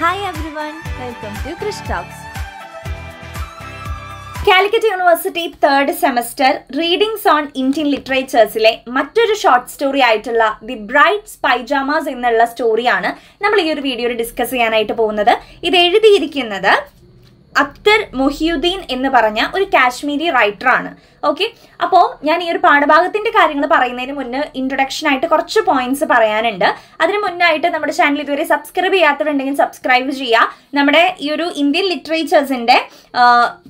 Hi everyone, welcome to Krish Talks. Calicut University 3rd semester Readings on Indian Literatures-ലെ മറ്റൊരു short story ആയിട്ടുള്ള the brides pyjamas എന്നുള്ള സ്റ്റോറിയാണ് നമ്മൾ ഈ ഒരു വീഡിയോയിൽ ഡിസ്കസ് ചെയ്യാനായിട്ട് പോകുന്നത്. ഇത് എഴുതിയിരിക്കുന്നത് അക്തർ മൊഹിയുദ്ദീൻ എന്ന് പറഞ്ഞ ഒരു കാശ്മീരി റൈറ്ററാണ്. ഓക്കെ, അപ്പോൾ ഞാൻ ഈ ഒരു പാഠഭാഗത്തിന്റെ കാര്യങ്ങൾ പറയുന്നതിന് മുന്നേ ഇൻട്രൊഡക്ഷൻ ആയിട്ട് കുറച്ച് പോയിന്റ്സ് പറയാനുണ്ട്. അതിന് മുന്നായിട്ട് നമ്മുടെ ചാനൽ ഇതുവരെ സബ്സ്ക്രൈബ് ചെയ്യാത്തവരുണ്ടെങ്കിൽ സബ്സ്ക്രൈബ് ചെയ്യുക. നമ്മുടെ ഈ ഒരു ഇന്ത്യൻ ലിറ്ററേച്ചേഴ്സിന്റെ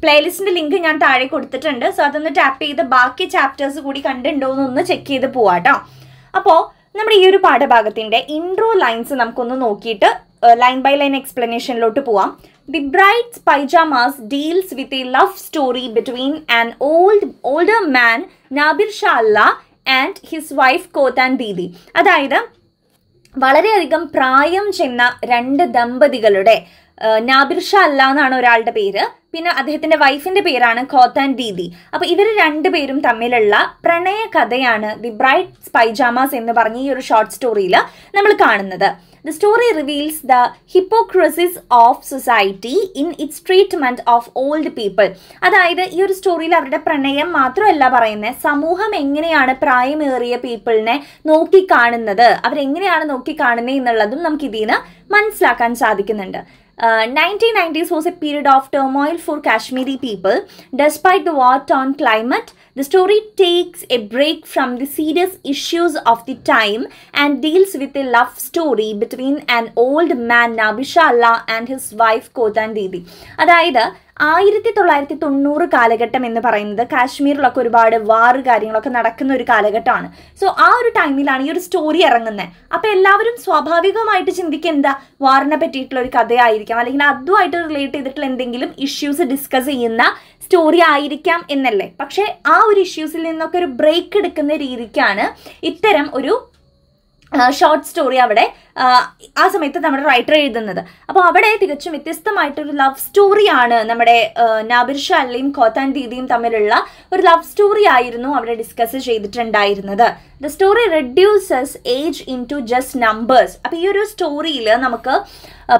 പ്ലേലിസ്റ്റിന്റെ ലിങ്ക് ഞാൻ താഴെ കൊടുത്തിട്ടുണ്ട്. സോ അതൊന്ന് ടാപ്പ് ചെയ്ത് ബാക്കി ചാപ്റ്റേഴ്സ് കൂടി കണ്ടിട്ടുണ്ടോ എന്നൊന്ന് ചെക്ക് ചെയ്ത് പോവാട്ടോ. അപ്പോൾ നമ്മുടെ ഈ ഒരു പാഠഭാഗത്തിന്റെ ഇൻട്രോ ലൈൻസ് നമുക്കൊന്ന് നോക്കിയിട്ട് ലൈൻ ബൈ ലൈൻ എക്സ്പ്ലനേഷനിലോട്ട് പോവാം. The Bride's Pyjamas deals with a love story between an older man, Nabir Shah Allah, and his wife Kotan Didi. അതായത് വളരെയധികം പ്രായം ചെന്ന രണ്ട് ദമ്പതികളുടെ നാബിർ ഷാ അല്ല എന്നാണ് ഒരാളുടെ പേര്, പിന്നെ അദ്ദേഹത്തിന്റെ വൈഫിന്റെ പേരാണ് ഖോത്താൻ ദീദി. അപ്പൊ ഇവർ രണ്ടുപേരും തമ്മിലുള്ള പ്രണയ കഥയാണ് ദി ബ്രൈഡ്സ് പൈജാമാസ് എന്ന് പറഞ്ഞ ഈ ഒരു ഷോർട്ട് സ്റ്റോറിയിൽ നമ്മൾ കാണുന്നത്. The story reveals the hypocrisies of society in its treatment of old people. അതായത് ഈ ഒരു സ്റ്റോറിയിൽ അവരുടെ പ്രണയം മാത്രമല്ല പറയുന്നത്, സമൂഹം എങ്ങനെയാണ് പ്രായമേറിയ പീപ്പിളിനെ നോക്കിക്കാണുന്നത്, അവരെങ്ങനെയാണ് നോക്കിക്കാണുന്നത് എന്നുള്ളതും നമുക്ക് ഇതിൽ നിന്ന് മനസ്സിലാക്കാൻ സാധിക്കുന്നുണ്ട്. 1990s was a period of turmoil for Kashmiri people. Despite the war-torn climate, the story takes a break from the serious issues of the time and deals with a love story between an old man, Nabir Shah Allah, and his wife, Kotan Didi. അതായത് 1990 കാലഘട്ടം എന്ന് പറയുന്നത് കാശ്മീരിലൊക്കെ ഒരുപാട് വാറ് കാര്യങ്ങളൊക്കെ നടക്കുന്ന ഒരു കാലഘട്ടമാണ്. So ആ ഒരു ടൈമിലാണ് ഈ ഒരു സ്റ്റോറി ഇറങ്ങുന്നത്. അപ്പോൾ എല്ലാവരും സ്വാഭാവികമായിട്ട് ചിന്തിക്കുക എന്താ, വാറിനെ പറ്റിയിട്ടുള്ള ഒരു കഥയായിരിക്കാം, അല്ലെങ്കിൽ അതുമായിട്ട് റിലേറ്റ് ചെയ്തിട്ടുള്ള എന്തെങ്കിലും ഇഷ്യൂസ് ഡിസ്കസ് ചെയ്യുന്ന സ്റ്റോറി ആയിരിക്കാം എന്നല്ലേ. പക്ഷേ ആ ഒരു ഇഷ്യൂസിൽ നിന്നൊക്കെ ഒരു ബ്രേക്ക് എടുക്കുന്ന രീതിക്കാണ് ഇത്തരം ഒരു ഷോർട്ട് സ്റ്റോറി അവിടെ ആ സമയത്ത് നമ്മുടെ റൈറ്റർ എഴുതുന്നത്. അപ്പോൾ അവിടെ തികച്ചും വ്യത്യസ്തമായിട്ടൊരു ലവ് സ്റ്റോറിയാണ് നമ്മുടെ നാബിർ ഷാ അല്ലയും ഖോത്താൻ ദീദിയും തമ്മിലുള്ള ഒരു ലവ് സ്റ്റോറി ആയിരുന്നു അവിടെ ഡിസ്കസ് ചെയ്തിട്ടുണ്ടായിരുന്നത്. The story reduces age into just numbers. അപ്പോൾ ഈ ഒരു സ്റ്റോറിയിൽ നമുക്ക്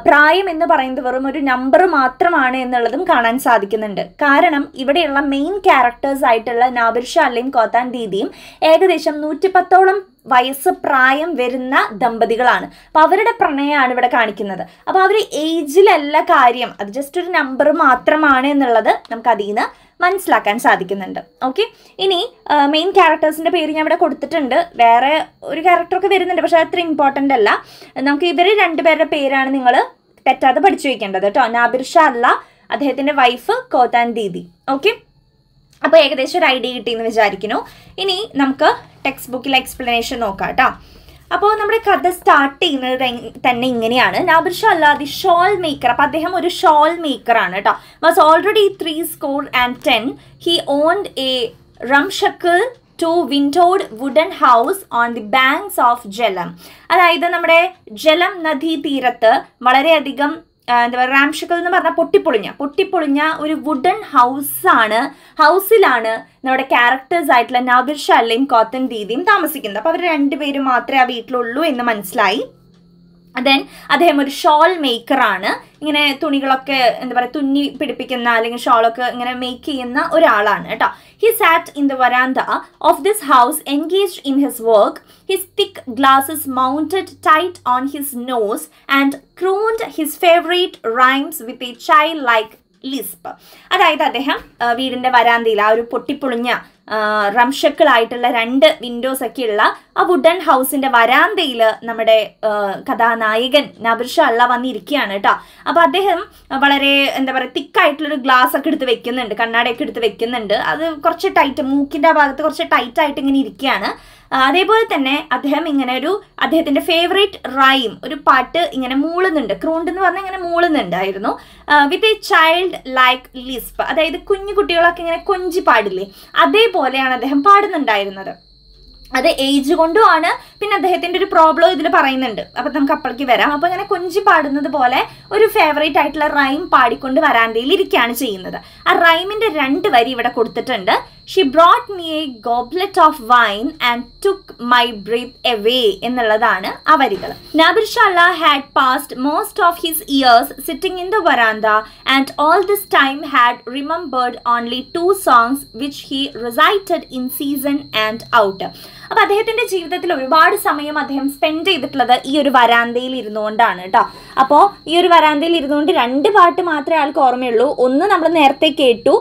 പ്രായം എന്ന് പറയുന്നത് വെറും ഒരു നമ്പർ മാത്രമാണ് എന്നുള്ളതും കാണാൻ സാധിക്കുന്നുണ്ട്. കാരണം ഇവിടെയുള്ള മെയിൻ ക്യാരക്ടേഴ്സ് ആയിട്ടുള്ള നാബിർ ഷാ അല്ലയും ഖോത്താൻ ദീദിയും ഏകദേശം 110ഓളം വയസ്സ് പ്രായം വരുന്ന ദമ്പതികളാണ്. അപ്പോൾ അവരുടെ പ്രണയമാണ് ഇവിടെ കാണിക്കുന്നത്. അപ്പോൾ അവർ ഏജിലല്ല കാര്യം, അത് ജസ്റ്റ് ഒരു നമ്പർ മാത്രമാണ് എന്നുള്ളത് നമുക്ക് അതിൽ നിന്ന് മനസ്സിലാക്കാൻ സാധിക്കുന്നുണ്ട്. ഓക്കെ, ഇനി മെയിൻ ക്യാരക്ടേഴ്സിൻ്റെ പേര് ഞാൻ ഇവിടെ കൊടുത്തിട്ടുണ്ട്. വേറെ ഒരു ക്യാരക്ടറൊക്കെ വരുന്നുണ്ട്, പക്ഷേ അത്ര ഇമ്പോർട്ടൻ്റ് അല്ല. നമുക്ക് ഇവർ രണ്ടുപേരുടെ പേരാണ് നിങ്ങൾ തെറ്റാതെ പഠിച്ചു വയ്ക്കേണ്ടത് കേട്ടോ. നാബിർ ഷാ അല്ല, അദ്ദേഹത്തിൻ്റെ വൈഫ് ഖോത്താൻ ദീദി. ഓക്കെ, അപ്പോൾ ഏകദേശം ഒരു ഐഡിയ കിട്ടിയെന്ന് വിചാരിക്കുന്നു. ഇനി നമുക്ക് ടെക്സ്റ്റ് ബുക്കിലെ എക്സ്പ്ലനേഷൻ നോക്കാം കേട്ടോ. അപ്പോൾ നമ്മുടെ കഥ സ്റ്റാർട്ട് ചെയ്യുന്നത് തന്നെ ഇങ്ങനെയാണ്. നാബിർ ഷാ അല്ല ദി ഷോൾ മേക്കർ. അപ്പോൾ അദ്ദേഹം ഒരു ഷോൾ മേക്കറാണ് കേട്ടോ. Was already 310. He owned a ramshackle two windowed wooden house on the banks of Jhelum. അതായത് നമ്മുടെ ജലം നദീ തീരത്ത് വളരെയധികം എന്താ പറയുക, റാംഷക്കൽ എന്ന് പറഞ്ഞാൽ പൊട്ടിപ്പൊളിഞ്ഞ ഒരു വുഡൻ ഹൗസിലാണ് നമ്മുടെ ക്യാരക്ടേഴ്സ് ആയിട്ടുള്ള നാബിർ ഷാ അല്ലയും ഖോത്താൻ ദീദിയും താമസിക്കുന്നത്. അപ്പോൾ അവർ രണ്ടുപേരും മാത്രമേ ആ വീട്ടിലുള്ളൂ എന്ന് മനസ്സിലായി. ദെൻ അദ്ദേഹം ഒരു ഷോൾ മേക്കറാണ്. ഇങ്ങനെ തുണികളൊക്കെ എന്താ പറയുക തുന്നി പിടിപ്പിക്കുന്ന അല്ലെങ്കിൽ ഷോളൊക്കെ ഇങ്ങനെ മേക്ക് ചെയ്യുന്ന ഒരാളാണ് കേട്ടോ. He sat in the verandah of this house engaged in his work. His thick glasses mounted tight on his nose and crooned his favourite rhymes with a child like lisp. അതായത് അദ്ദേഹം വീടിൻ്റെ വരാന്തയിൽ ആ ഒരു പൊട്ടിപ്പൊളിഞ്ഞ റംഷക്കിളായിട്ടുള്ള 2 Windows ഒക്കെ ഉള്ള ആ wooden ഹൗസിന്റെ വരാന്തയിൽ നമ്മുടെ കഥാനായകൻ നാബിർ ഷാ അല്ല വന്നിരിക്കുകയാണ് കേട്ടോ. അപ്പോൾ അദ്ദേഹം വളരെ എന്താ പറയുക തിക്കായിട്ടുള്ളൊരു ഗ്ലാസ് ഒക്കെ എടുത്ത് വെക്കുന്നുണ്ട്, കണ്ണാടിയൊക്കെ എടുത്ത് വെക്കുന്നുണ്ട്. അത് കുറച്ച് ടൈറ്റ്, മൂക്കിൻ്റെ ഭാഗത്ത് കുറച്ച് ടൈറ്റായിട്ട് ഇങ്ങനെ ഇരിക്കുകയാണ്. അതേപോലെ തന്നെ അദ്ദേഹം ഇങ്ങനെ അദ്ദേഹത്തിന്റെ ഫേവറേറ്റ് റൈം ഒരു പാട്ട് ഇങ്ങനെ മൂളുന്നുണ്ട്. ക്രൂണ്ട് എന്ന് പറഞ്ഞാൽ ഇങ്ങനെ മൂളുന്നുണ്ടായിരുന്നു. With a child like lisp, അതായത് കുഞ്ഞു കുട്ടികളൊക്കെ ഇങ്ങനെ കൊഞ്ചി പാടില്ലേ, അതേപോലെയാണ് അദ്ദേഹം പാടുന്നുണ്ടായിരുന്നത്. അത് ഏജ് കൊണ്ടുമാണ്. പിന്നെ അദ്ദേഹത്തിൻ്റെ ഒരു പ്രോബ്ലം ഇതിൽ പറയുന്നുണ്ട്, അപ്പം നമുക്ക് അപ്പോഴേക്ക് വരാം. അപ്പോൾ ഇങ്ങനെ കൊഞ്ചി പാടുന്നത് പോലെ ഒരു ഫേവറേറ്റ് ആയിട്ടുള്ള റൈം പാടിക്കൊണ്ട് വരാന്തയിൽ ഇരിക്കുകയാണ് ചെയ്യുന്നത്. ആ റൈമിൻ്റെ 2 വരി ഇവിടെ കൊടുത്തിട്ടുണ്ട്. She brought me a goblet of wine and took my breath away എന്നുള്ളതാണ് ആ വരികൾ. നാബിർ Shah had passed most of his years sitting in the veranda and all this time had remembered only 2 songs which he recited in season and out. അപ്പോൾ അദ്ദേഹത്തിൻ്റെ ജീവിതത്തിൽ ഒരുപാട് സമയം അദ്ദേഹം spend ചെയ്തിട്ടുള്ളത് ഈ ഒരു വരാന്തയിൽ ഇരുന്നുകൊണ്ടാണ് കേട്ടോ. അപ്പോൾ ഈ ഒരു വരാന്തയിൽ ഇരുന്നുകൊണ്ട് 2 പാട്ട് മാത്രമേ ആൾക്ക് ഓർമ്മയുള്ളൂ. ഒന്ന് നമ്മൾ നേരത്തെ കേട്ടു,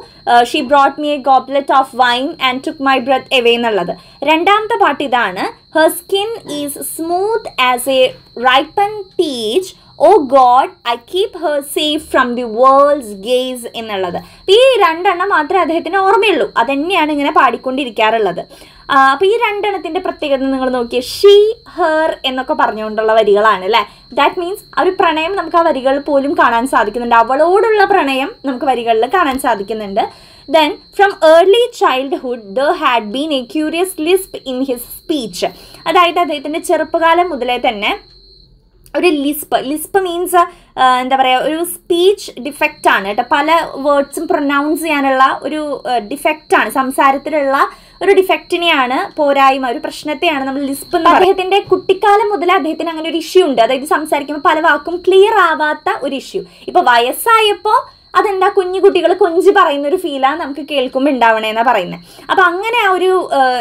she brought me a goblet of wine and took my breath away എന്നുള്ളത്. രണ്ടാമത്തെ പാട്ട് ഇതാണ്, her skin is smooth as a ripen peach, oh God I keep her safe from the world's gaze എന്നുള്ളത്. ഈ 2 എണ്ണം മാത്രമേ അദ്ദേഹത്തിന് ഓർമ്മയുള്ളൂ. അതുതന്നെയാണ് ഇങ്ങനെ പാടിക്കൊണ്ടിരിക്കാറുള്ളത്. അപ്പോൾ ഈ 2 എണ്ണത്തിൻ്റെ പ്രത്യേകത നിങ്ങൾ നോക്കിയേ, ഷീ ഹെർ എന്നൊക്കെ പറഞ്ഞുകൊണ്ടുള്ള വരികളാണ് അല്ലേ. ദാറ്റ് മീൻസ് ആ ഒരു പ്രണയം നമുക്ക് ആ വരികൾ പോലും കാണാൻ സാധിക്കുന്നുണ്ട്. അവളോടുള്ള പ്രണയം നമുക്ക് വരികളിൽ കാണാൻ സാധിക്കുന്നുണ്ട്. Then, from early childhood, there had been a curious lisp in his speech. അതായത് അദ്ദേഹത്തിൻ്റെ ചെറുപ്പകാലം മുതലേ തന്നെ ഒരു ലിസ്പ് മീൻസ് എന്താ പറയുക, ഒരു സ്പീച്ച് ഡിഫക്റ്റ് ആണ് കേട്ടോ. പല വേർഡ്സും പ്രൊനൗൺസ് ചെയ്യാനുള്ള ഒരു ഡിഫക്റ്റാണ്, സംസാരത്തിലുള്ള ഒരു ഡിഫക്റ്റിനെയാണ്, പോരായ്മ, ഒരു പ്രശ്നത്തെയാണ് നമ്മൾ ലിസ്പ് എന്ന് പറയുന്നത്. അദ്ദേഹത്തിൻ്റെ കുട്ടിക്കാലം മുതൽ അദ്ദേഹത്തിന് അങ്ങനെ ഒരു ഇഷ്യൂ ഉണ്ട്. അതായത് സംസാരിക്കുമ്പോൾ പല വാക്കും ക്ലിയർ ആവാത്ത ഒരു ഇഷ്യൂ. ഇപ്പോൾ വയസ്സായപ്പോൾ അതെന്താ, കുഞ്ഞു കുട്ടികൾ കൊഞ്ചി പറയുന്ന ഒരു ഫീലാണ് നമുക്ക് കേൾക്കുമ്പോൾ ഉണ്ടാവണേന്നാണ് പറയുന്നത്. അപ്പോൾ അങ്ങനെ ആ ഒരു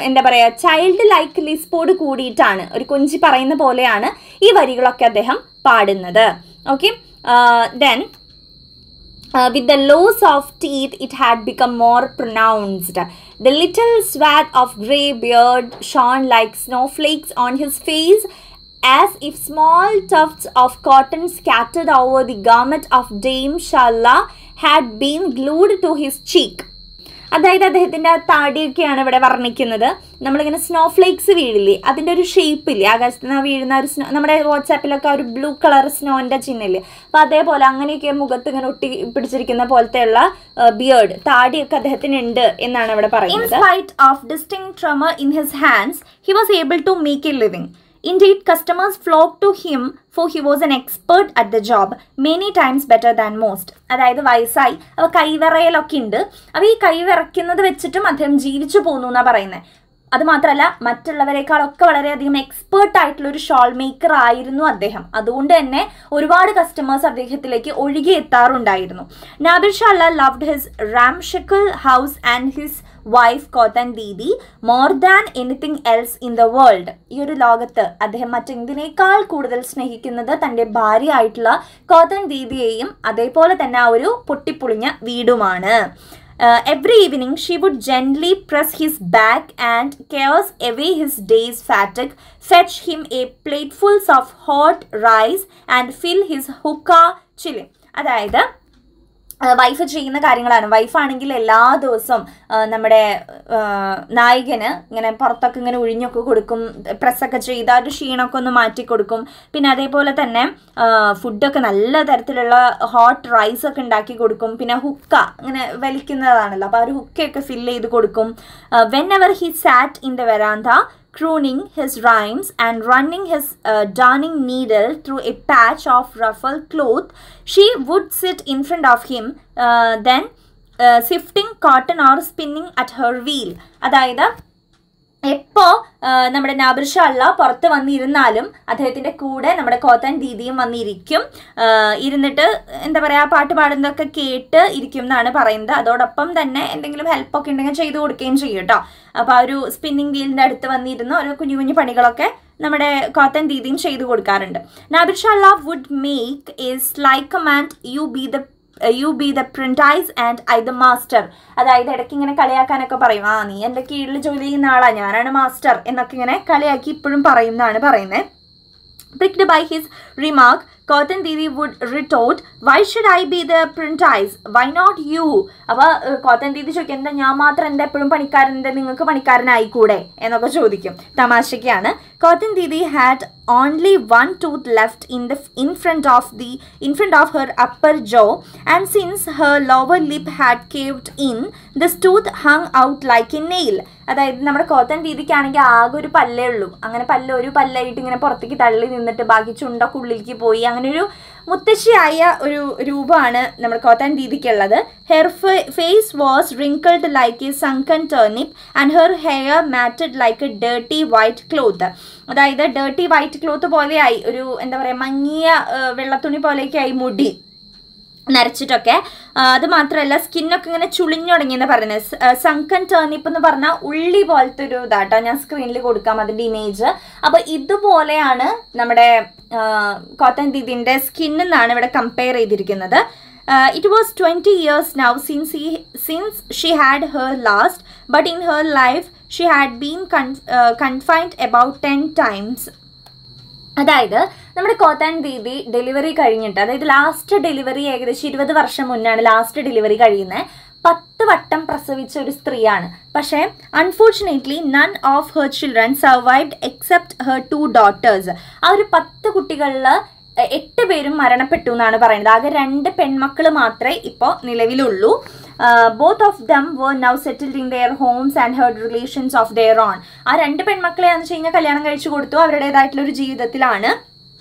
എന്താ പറയുക, ചൈൽഡ് ലൈക്ക് ലിസ്പോട് കൂടിയിട്ടാണ്, ഒരു കൊഞ്ചി പറയുന്ന പോലെയാണ് ഈ വരികളൊക്കെ അദ്ദേഹം പാടുന്നത്. Okay, then with the loss of teeth it had become more pronounced. The little swath of grey beard shone like snowflakes on his face, as if small tufts of cotton scattered over the garment of Dame Shalla had been glued to his cheek. അതായത് അദ്ദേഹത്തിൻ്റെ ആ താടിയൊക്കെയാണ് ഇവിടെ വർണ്ണിക്കുന്നത്. നമ്മളിങ്ങനെ snowflakes വീഴില്ലേ, അതിൻ്റെ ഒരു ഷേപ്പില്ലേ, ആകാശത്ത് നിന്ന് വീഴുന്ന ഒരു സ്നോ, നമ്മുടെ വാട്സാപ്പിലൊക്കെ ഒരു ബ്ലൂ കളർ സ്നോൻ്റെ ചിഹ്നമില്ലേ, അപ്പോൾ അതേപോലെ അങ്ങനെയൊക്കെ മുഖത്ത് ഇങ്ങനെ ഒട്ടി പിടിച്ചിരിക്കുന്ന പോലത്തെയുള്ള ബിയേർഡ്, താടിയൊക്കെ അദ്ദേഹത്തിന് ഉണ്ട് എന്നാണ് ഇവിടെ പറയുന്നത്. In spite of distinct tremor in his hands, he was able to make a living. Indeed, customers flocked to him for he was an expert at the job, many times better than most. അതായത് വയസ്സായി, അപ്പോൾ കൈവിറയലൊക്കെ ഉണ്ട്. അപ്പോൾ ഈ കൈവിറയ്ക്കുന്നത് വെച്ചിട്ടും അദ്ദേഹം ജീവിച്ചു പോകുന്നു എന്നാണ് പറയുന്നത്. അതുമാത്രമല്ല, മറ്റുള്ളവരെക്കാളൊക്കെ വളരെയധികം എക്സ്പേർട്ട് ആയിട്ടുള്ള ഒരു ഷോൾ മേക്കർ ആയിരുന്നു അദ്ദേഹം. അതുകൊണ്ട് തന്നെ ഒരുപാട് കസ്റ്റമേഴ്സ് അദ്ദേഹത്തിലേക്ക് ഒഴുകി എത്താറുണ്ടായിരുന്നു. Nabir Shah loved his ramshackle house and his wife Kothan Didi more than anything else in the world. ഈ ഒരു ലോകത്ത് അദ്ദേഹം മറ്റെന്തിനേക്കാൾ കൂടുതൽ സ്നേഹിക്കുന്നത് തൻ്റെ ഭാര്യ ആയിട്ടുള്ള കോത്തൻ ദീദിയെയും അതേപോലെ തന്നെ ആ ഒരു പൊട്ടിപ്പൊളിഞ്ഞ വീടുമാണ്. Every evening she would gently press his back and caress away his day's fatigue, fetch him a plateful of hot rice and fill his hookah chilling. അതായത് വൈഫ് ചെയ്യുന്ന കാര്യങ്ങളാണ്. വൈഫാണെങ്കിൽ എല്ലാ ദിവസവും നമ്മുടെ നായികന് ഇങ്ങനെ പുറത്തൊക്കെ ഇങ്ങനെ ഒഴിഞ്ഞൊക്കെ കൊടുക്കും, പ്രസ്സൊക്കെ ചെയ്ത് ഒരു ക്ഷീണമൊക്കെ ഒന്ന് മാറ്റി കൊടുക്കും. പിന്നെ അതേപോലെ തന്നെ ഫുഡൊക്കെ നല്ല തരത്തിലുള്ള ഹോട്ട് റൈസൊക്കെ ഉണ്ടാക്കി കൊടുക്കും. പിന്നെ ഹുക്ക ഇങ്ങനെ വലിക്കുന്നതാണല്ലോ, അപ്പോൾ ആ ഒരു ഹുക്കയൊക്കെ ഫില്ല് ചെയ്ത് കൊടുക്കും. Whenever he sat in the verandah crooning his rhymes and running his darning needle through a patch of ruffled cloth, she would sit in front of him, then sifting cotton or spinning at her wheel. അതായത് എപ്പോൾ നമ്മുടെ നാബിർ ഷാ പുറത്ത് വന്നിരുന്നാലും അദ്ദേഹത്തിൻ്റെ കൂടെ നമ്മുടെ കോത്തൻ ദീദിയും വന്നിരിക്കും. ഇരുന്നിട്ട് എന്താ പറയുക, പാട്ട് പാടുന്നതൊക്കെ കേട്ട് ഇരിക്കും എന്നാണ് പറയുന്നത്. അതോടൊപ്പം തന്നെ എന്തെങ്കിലും ഹെൽപ്പൊക്കെ ഉണ്ടെങ്കിൽ ചെയ്തു കൊടുക്കുകയും ചെയ്യും കേട്ടോ. അപ്പോൾ ആ ഒരു സ്പിന്നിങ് വീലിൻ്റെ അടുത്ത് വന്നിരുന്ന ഒരു കുഞ്ഞു കുഞ്ഞു പണികളൊക്കെ നമ്മുടെ കോത്തൻ ദീദിയും ചെയ്തു കൊടുക്കാറുണ്ട്. Nabir Shah would make a sly command, you be the prentice and I the master. അതായത് ഇടയ്ക്ക് ഇങ്ങനെ കളിയാക്കാനൊക്കെ പറയും, നീ എൻ്റെ കീഴിൽ ജോലി ചെയ്യുന്ന ആളാ, ഞാനാണ് മാസ്റ്റർ എന്നൊക്കെ ഇങ്ങനെ കളിയാക്കി ഇപ്പോഴും പറയും എന്നാണ് പറയുന്നത്. Pricked by his remark, Cotton Didi would retort, why should I be the apprentice? Why not you? അപ്പോൾ കോത്തൻ ദീദി ചോദിക്കും, എന്താ ഞാൻ മാത്രം എന്താ എപ്പോഴും പണിക്കാരൻ്റെ, നിങ്ങൾക്ക് പണിക്കാരനായിക്കൂടെ എന്നൊക്കെ ചോദിക്കും. തമാശയ്ക്കാണ്. Cotton Didi had only one tooth left in front of her upper jaw, and since her lower lip had caved in, this tooth hung out like a nail. അതായത് നമ്മുടെ കോത്തൻ ദീദിക്കാണെങ്കിൽ ആകെ ഒരു പല്ലേ ഉള്ളൂ. അങ്ങനെ ഒരു പല്ലായിട്ട് ഇങ്ങനെ പുറത്തേക്ക് തള്ളി നിന്നിട്ട് ബാക്കി ചുണ്ടൊക്കെ ഉള്ളിലേക്ക് പോയി. അങ്ങനെ ഒരു മുത്തശ്ശിയായ ഒരു രൂപമാണ് നമ്മുടെ കോത്തൻ ദീദിക്കുള്ളത്. Her face was wrinkled like a sunken turnip and her hair matted like a dirty white cloth. അതായത് ഡേർട്ടി വൈറ്റ് ക്ലോത്ത് പോലെയായി, ഒരു എന്താ പറയുക മങ്ങിയ വെള്ളത്തുണി പോലെയൊക്കെയായി മുടി നരച്ചിട്ടൊക്കെ. അത് മാത്രമല്ല സ്കിന്നൊക്കെ ഇങ്ങനെ ചുളിഞ്ഞു തുടങ്ങിയെന്ന് പറയുന്നത്. സങ്കൺ ടേർണിപ്പ് എന്ന് പറഞ്ഞാൽ ഉള്ളി പോലത്തെ ഒരു ഇതാട്ടോ. ഞാൻ സ്ക്രീനിൽ കൊടുക്കാം അതിൻ്റെ ഇമേജ്. അപ്പോൾ ഇതുപോലെയാണ് നമ്മുടെ കോത്തൻ ദീദിൻ്റെ സ്കിന്നെന്നാണ് ഇവിടെ കമ്പയർ ചെയ്തിരിക്കുന്നത്. It was 20 years now since she had her last, but in her life she had been confined about 10 times. അതായത് നമ്മുടെ കോത്തൻ ദീദി ഡെലിവറി കഴിഞ്ഞിട്ട്, അതായത് ലാസ്റ്റ് ഡെലിവറി ഏകദേശം 20 വർഷം മുന്നാണ് ലാസ്റ്റ് ഡെലിവറി കഴിയുന്നത്. 10 വട്ടം പ്രസവിച്ച ഒരു സ്ത്രീയാണ്. പക്ഷേ unfortunately none of her children survived except her 2 daughters. ആ ഒരു 10 കുട്ടികളിൽ 8 പേരും മരണപ്പെട്ടു എന്നാണ് പറയുന്നത്. ആകെ 2 പെൺമക്കൾ മാത്രമേ ഇപ്പോൾ നിലവിലുള്ളൂ. Both of them were now settled in their homes and had relations of their own. ആ 2 പെൺമക്കളെ എന്ന് വെച്ച് കഴിഞ്ഞാൽ കല്യാണം കഴിച്ചു കൊടുത്തു, അവരുടേതായിട്ടുള്ള ഒരു ജീവിതത്തിലാണ്.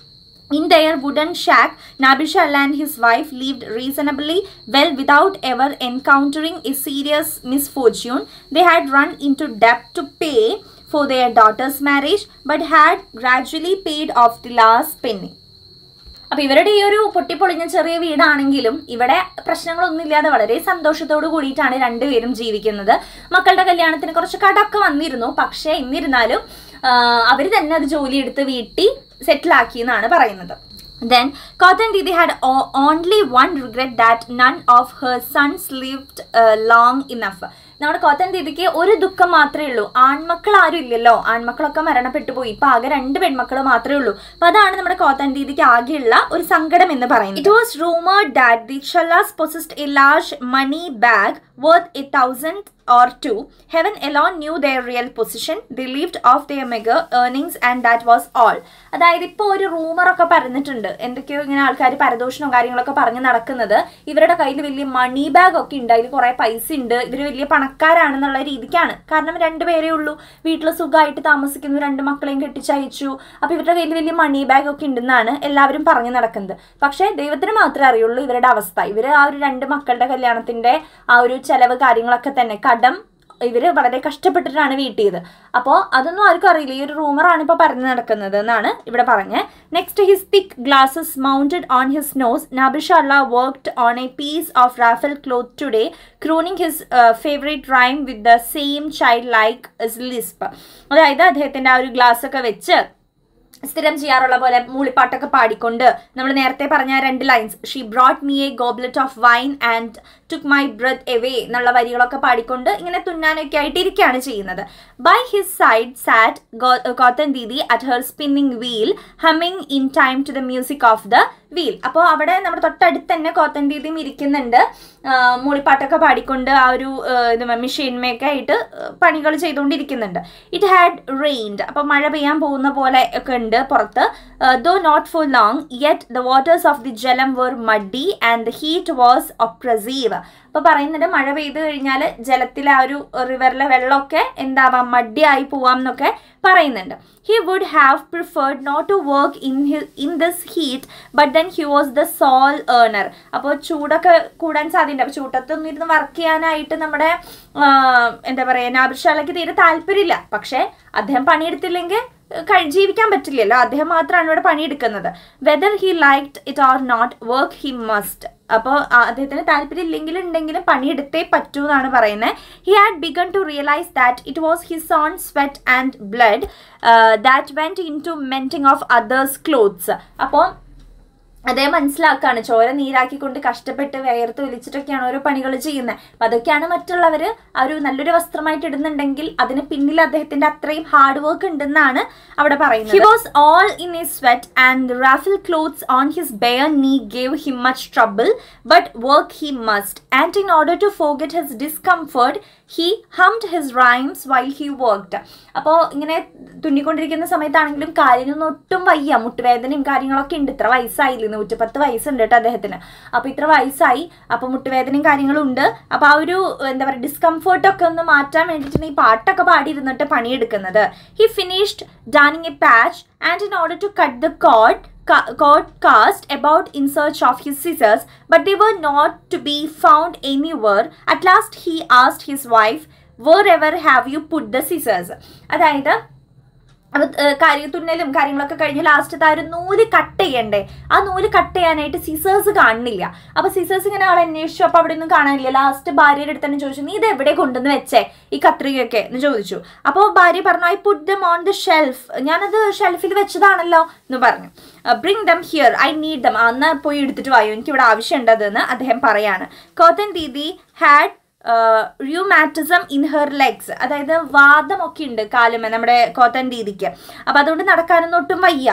In their wooden shack, Nabishallah and his wife lived reasonably well without ever encountering a serious misfortune. They had run into debt to pay for their daughter's marriage, but had gradually paid off the last penny. അപ്പോൾ ഇവരുടെ ഈ ഒരു പൊട്ടിപ്പൊളിഞ്ഞ ചെറിയ വീടാണെങ്കിലും ഇവിടെ പ്രശ്നങ്ങളൊന്നുമില്ലാതെ വളരെ സന്തോഷത്തോടു കൂടിയിട്ടാണ് 2 പേരും ജീവിക്കുന്നത്. മക്കളുടെ കല്യാണത്തിന് കുറച്ച് കടമൊക്കെ വന്നിരുന്നു, പക്ഷേ എന്നിരുന്നാലും അവർ തന്നെ അത് ജോലിയെടുത്ത് വീട്ടിൽ സെറ്റിലാക്കി എന്നാണ് പറയുന്നത്. Then Cotton Didi had only one regret, that none of her sons lived long enough. നമ്മുടെ കോത്തൻ ദീദിക്ക് ഒരു ദുഃഖം മാത്രമേ ഉള്ളൂ, ആൺമക്കൾ ആരും ഇല്ലല്ലോ, ആൺമക്കളൊക്കെ മരണപ്പെട്ടു പോയി, ഇപ്പൊ ആകെ 2 പെൺമക്കൾ മാത്രമേ ഉള്ളൂ. അപ്പൊ അതാണ് നമ്മുടെ കോത്തൻ ദീദിക്ക് ആകെയുള്ള ഒരു സങ്കടം എന്ന് പറയുന്നത്. It was rumored that the Challas possessed a large money bag worth 1,000 or 2. Heaven alone knew their real position. They lived off their mega earnings and that was all. അതായത് ഇപ്പോൾ ഒരു റൂമറൊക്കെ പറഞ്ഞിട്ടുണ്ട്, എന്തൊക്കെയോ ഇങ്ങനെ ആൾക്കാർ പരദോഷണോ കാര്യങ്ങളൊക്കെ പറഞ്ഞ് നടക്കുന്നത്, ഇവരുടെ കയ്യിൽ വലിയ മണി ബാഗ് ഒക്കെ ഉണ്ട്, അതിൽ കുറേ പൈസ ഉണ്ട്, ഇവർ വലിയ പണക്കാരാണെന്നുള്ള രീതിക്കാണ്. കാരണം 2 പേരേ ഉള്ളൂ, വീട്ടിൽ സുഖമായിട്ട് താമസിക്കുന്നു, 2 മക്കളെയും കെട്ടിച്ചയച്ചു, അപ്പോൾ ഇവരുടെ കയ്യിൽ വലിയ മണി ബാഗ് ഒക്കെ ഉണ്ടെന്നാണ് എല്ലാവരും പറഞ്ഞു നടക്കുന്നത്. പക്ഷേ ദൈവത്തിന് മാത്രമേ അറിയുള്ളൂ ഇവരുടെ അവസ്ഥ. ഇവർ ആ ഒരു 2 മക്കളുടെ കല്യാണത്തിൻ്റെ ആ ഒരു ചെലവ് കാര്യങ്ങളൊക്കെ തന്നെ കടം ഇവർ വളരെ കഷ്ടപ്പെട്ടിട്ടാണ് വീട്ടിയത്. അപ്പോൾ അതൊന്നും ആർക്കും അറിയില്ല, ഈ ഒരു റൂമറാണ് ഇപ്പോൾ പറഞ്ഞു നടക്കുന്നത് എന്നാണ് ഇവിടെ പറഞ്ഞത്. Next, his thick glasses mounted on his nose, Nabishallah worked on a piece of raffle cloth today, crooning his favorite rhyme with the same childlike lisp. അതായത് അദ്ദേഹത്തിൻ്റെ ആ ഒരു ഗ്ലാസ് ഒക്കെ വെച്ച് സ്ഥിരം ചെയ്യാറുള്ള പോലെ മൂളിപ്പാട്ടൊക്കെ പാടിക്കൊണ്ട് നമ്മൾ നേരത്തെ പറഞ്ഞ 2 lines, she brought me a goblet of wine and took my breath away എന്നുള്ള വരികളൊക്കെ പാടിക്കൊണ്ട് ഇങ്ങനെ തുന്നാനൊക്കെ ആയിട്ട് ഇരിക്കുകയാണ് ചെയ്യുന്നത്. By his side sat Kothan Didi at her spinning wheel, humming in time to the music of the wheel. അപ്പോൾ അവിടെ നമ്മുടെ തൊട്ടടുത്ത് തന്നെ കോത്തൻ ദീദിയും ഇരിക്കുന്നുണ്ട്, മൂളിപ്പാട്ടൊക്കെ പാടിക്കൊണ്ട് ആ ഒരു മെഷീൻമേക്കെ ആയിട്ട് പണികൾ ചെയ്തുകൊണ്ടിരിക്കുന്നുണ്ട്. ഇറ്റ് ഹാഡ് റെയിൻഡ്, അപ്പോൾ മഴ പെയ്യാൻ പോകുന്ന പോലെ ഒക്കെ ഉണ്ട് പുറത്ത്. Though not for long, yet the waters of the Jhelum were muddy and the heat was oppressive. അപ്പോൾ പറയുന്നുണ്ട് മഴ പെയ്ത് കഴിഞ്ഞാൽ ജലത്തിലെ ആ ഒരു റിവറിലെ വെള്ളമൊക്കെ എന്താവാം, മഡിയായി പോവാം എന്നൊക്കെ പറയുന്നുണ്ട്. He would have preferred not to work in this heat, but then he was the sole earner. അപ്പോൾ ചൂടൊക്കെ കൂടാൻ സാധ്യതയുണ്ട്. അപ്പോൾ ചൂട്ടത്തൊന്നും ഇരുന്ന് വർക്ക് ചെയ്യാനായിട്ട് നമ്മുടെ എന്താ പറയുക നാബിർഷാലയ്ക്ക് തീരെ താല്പര്യമില്ല. പക്ഷേ അദ്ദേഹം പണിയെടുത്തില്ലെങ്കിൽ ജീവിക്കാൻ പറ്റില്ലല്ലോ, അദ്ദേഹം മാത്രമാണ് ഇവിടെ പണിയെടുക്കുന്നത്. Whether he liked it or not, work he must. അപ്പോൾ അദ്ദേഹത്തിന് താല്പര്യം ഇല്ലെങ്കിലും ഉണ്ടെങ്കിലും പണിയെടുത്തേ പറ്റൂ എന്നാണ് പറയുന്നത്. He had begun to realise that it was his own sweat and blood that went into mending of others clothes. അപ്പോൾ അദ്ദേഹം മനസ്സിലാക്കുകയാണ്, ചോര നീരാക്കിക്കൊണ്ട് കഷ്ടപ്പെട്ട് വേർത്ത് ഒലിച്ചിട്ടൊക്കെയാണ് ഓരോ പണികൾ ചെയ്യുന്നത്. അപ്പം അതൊക്കെയാണ് മറ്റുള്ളവർ ആ ഒരു നല്ലൊരു വസ്ത്രമായിട്ട് ഇടുന്നുണ്ടെങ്കിൽ അതിന് പിന്നിൽ അദ്ദേഹത്തിന്റെ അത്രയും ഹാർഡ് വർക്ക് ഉണ്ടെന്നാണ് അവിടെ പറയുന്നത്. He was all in a sweat and the raffle clothes on his bare knee gave him much trouble, but work he must. And in order to forget his discomfort, he hummed his rhymes while he worked. അപ്പോൾ ഇങ്ങനെ തുന്നിക്കൊണ്ടിരിക്കുന്ന സമയത്താണെങ്കിലും കാര്യങ്ങളൊന്നും ഒട്ടും വയ്യ, മുട്ടുവേദനയും കാര്യങ്ങളൊക്കെ ഉണ്ട്. ഇത്ര വയസ്സായില്ലേ, 110 വയസ്സുണ്ട് കേട്ടോ അദ്ദേഹത്തിന്. അപ്പോൾ ഇത്ര വയസ്സായി, അപ്പോൾ മുട്ടുവേദനയും കാര്യങ്ങളും ഉണ്ട്. അപ്പോൾ ആ ഒരു എന്താ പറയുക ഡിസ്കംഫേർട്ടൊക്കെ ഒന്ന് മാറ്റാൻ വേണ്ടിയിട്ടാണ് ഈ പാട്ടൊക്കെ പാടിയിരുന്നിട്ട് പണിയെടുക്കുന്നത്. He finished darning a patch and in order to cut the cord cast about in search of his scissors, but they were not to be found anywhere. At last he asked his wife, wherever have you put the scissors? അതായത് തുന്നലും കാര്യങ്ങളൊക്കെ കഴിഞ്ഞ് ലാസ്റ്റത്തെ ആ ഒരു നൂല് cut ചെയ്യണ്ടേ, ആ നൂല് കട്ട് ചെയ്യാനായിട്ട് സിസേഴ്സ് കാണുന്നില്ല. അപ്പോൾ സിസേഴ്സ് ഇങ്ങനെ ആളെ അന്വേഷിച്ചു, അപ്പോൾ അവിടെ ഒന്നും കാണാനില്ല. ലാസ്റ്റ് ഭാര്യയുടെ അടുത്ത് തന്നെ ചോദിച്ചു, നീ ഇത് എവിടെ കൊണ്ടുവന്ന് വെച്ചേ ഈ കത്രികയൊക്കെ എന്ന് ചോദിച്ചു. അപ്പോൾ ഭാര്യ പറഞ്ഞു, I put them on the shelf, ഞാനത് ഷെൽഫിൽ വെച്ചതാണല്ലോ എന്ന് പറഞ്ഞു. Bring them here, I need them, അന്ന് പോയി എടുത്തിട്ട് വായോ, എനിക്കിവിടെ ആവശ്യമുണ്ടതെന്ന് അദ്ദേഹം പറയാണ്. Kothan Didi had rheumatism in her legs, അതായത് വാദമൊക്കെ ഉണ്ട് കാലുമേ നമ്മുടെ കോത്തൻ ദീദിക്ക്. അപ്പോൾ അതുകൊണ്ട് നടക്കാനൊന്നും ഒട്ടും വയ്യ.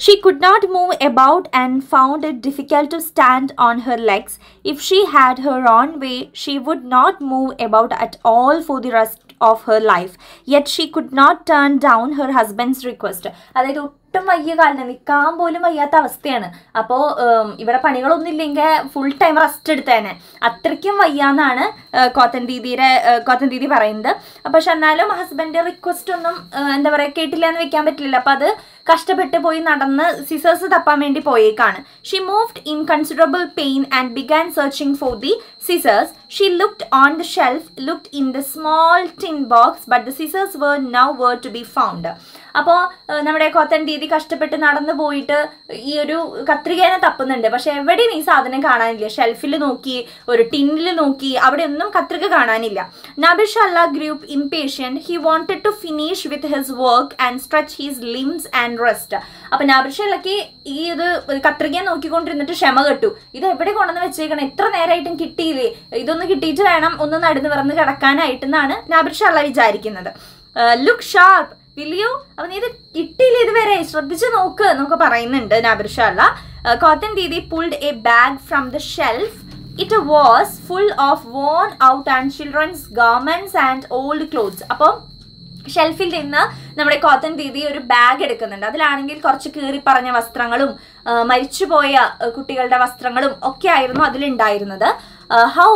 She could not move about and found it difficult to stand on her legs. If she had her own way, she would not move about at all for the rest of her life. Yet she could not turn down her husband's request. അതായത് ഒട്ടും വയ്യ കാലിന്, നിൽക്കാൻ പോലും വയ്യാത്ത അവസ്ഥയാണ്. അപ്പോൾ ഇവിടെ പണികളൊന്നും ഇല്ലെങ്കിൽ ഫുൾ ടൈം റെസ്റ്റ് എടുത്തേനെ, അത്രയ്ക്കും വയ്യാന്നാണ് കോത്തൻ ദീദി പറയുന്നത്. പക്ഷെ എന്നാലും ഹസ്ബൻഡ് റിക്വസ്റ്റ് ഒന്നും എന്താ പറയുക കേട്ടില്ല എന്ന് വെക്കാൻ പറ്റില്ല. അപ്പോൾ അത് കഷ്ടപ്പെട്ട് പോയി നടന്ന് സിസേഴ്സ് തപ്പാൻ വേണ്ടി പോയേക്കാണ്. She moved in considerable pain and began searching for the scissors. She looked on the shelf, looked in the small tin box, but the scissors were nowhere to be found. അപ്പോൾ നമ്മുടെ കോത്തൻ ദീദി കഷ്ടപ്പെട്ട് നടന്നു പോയിട്ട് ഈ ഒരു കത്രികേനെ തപ്പുന്നുണ്ട്, പക്ഷെ എവിടെയും ഈ സാധനം കാണാനില്ല. ഷെൽഫിൽ നോക്കി, ഒരു ടിന്നിൽ നോക്കി, അവിടെ ഒന്നും കത്രിക കാണാനില്ല. നബിർ Shah grew impatient. He wanted to finish with his work and stretch his limbs and rest. അപ്പോൾ നബിർ ഷാക്ക് ഈ ഇത് കത്രികയെ നോക്കിക്കൊണ്ടിരുന്നിട്ട് ക്ഷമ കെട്ടു. ഇത് എവിടെ കൊണ്ടുവന്ന് വെച്ചേക്കണം, എത്ര നേരമായിട്ടും കിട്ടിയില്ലേ, ഇതൊന്ന് കിട്ടിയിട്ട് വേണം ഒന്ന് നടന്ന് വിറന്ന് കിടക്കാനായിട്ടെന്നാണ് നബിർ ഷാ വിചാരിക്കുന്നത്. ലുക്ക് ഷാർപ്പ് വില്യു, അപ്പം നീ ഇത് കിട്ടിയില്ല ഇതുവരെ, ശ്രദ്ധിച്ച് നോക്ക് എന്നൊക്കെ പറയുന്നുണ്ട് Nabir Shah. Kothan Didi pulled a bag from the shelf. It was full of worn out and children's garments and old clothes. അപ്പം ഷെൽഫിൽ നിന്ന് നമ്മുടെ കോത്തൻ ദീദി ഒരു ബാഗ് എടുക്കുന്നുണ്ട്. അതിലാണെങ്കിൽ കുറച്ച് കീറിപ്പറഞ്ഞ വസ്ത്രങ്ങളും മരിച്ചുപോയ കുട്ടികളുടെ വസ്ത്രങ്ങളും ഒക്കെ ആയിരുന്നു അതിലുണ്ടായിരുന്നത്. How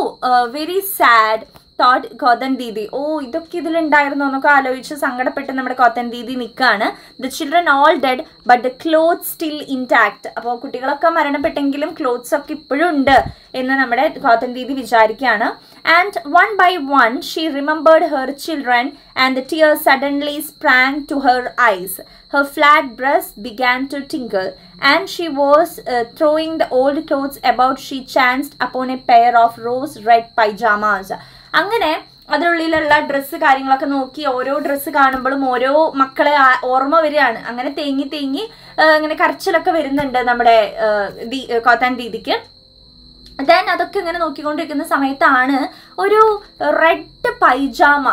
very sad thought Kothan Didi. ഓ, ഇതൊക്കെ ഇതിലുണ്ടായിരുന്നു എന്നൊക്കെ ആലോചിച്ച് സങ്കടപ്പെട്ട് നമ്മുടെ കോത്തൻ ദീദി നിൽക്കുകയാണ്. The children all dead but the cloth still intact. അപ്പോൾ കുട്ടികളൊക്കെ മരണപ്പെട്ടെങ്കിലും ക്ലോത്ത്സ് ഒക്കെ ഇപ്പോഴും ഉണ്ട് എന്ന് നമ്മുടെ കോത്തൻ ദീദി വിചാരിക്കുകയാണ്. And one by one she remembered her children and the tears suddenly sprang to her eyes. Her flat breast began to tinkle, and she was throwing the old clothes about. She chanced upon a pair of rose red pyjamas. അങ്ങനെ അതിനുള്ളിലുള്ള dress കാര്യങ്ങളൊക്കെ നോക്കി ഓരോ dress കാണുമ്പോഴും ഓരോ മക്കളെ ഓർമ്മ വരികയാണ്. അങ്ങനെ തേങ്ങി ഇങ്ങനെ കരച്ചിലൊക്കെ വരുന്നുണ്ട് നമ്മുടെ കോത്തൻ ദീദിക്ക്. ദെൻ അതൊക്കെ ഇങ്ങനെ നോക്കിക്കൊണ്ടിരിക്കുന്ന സമയത്താണ് ഒരു റെഡ് പൈജാമ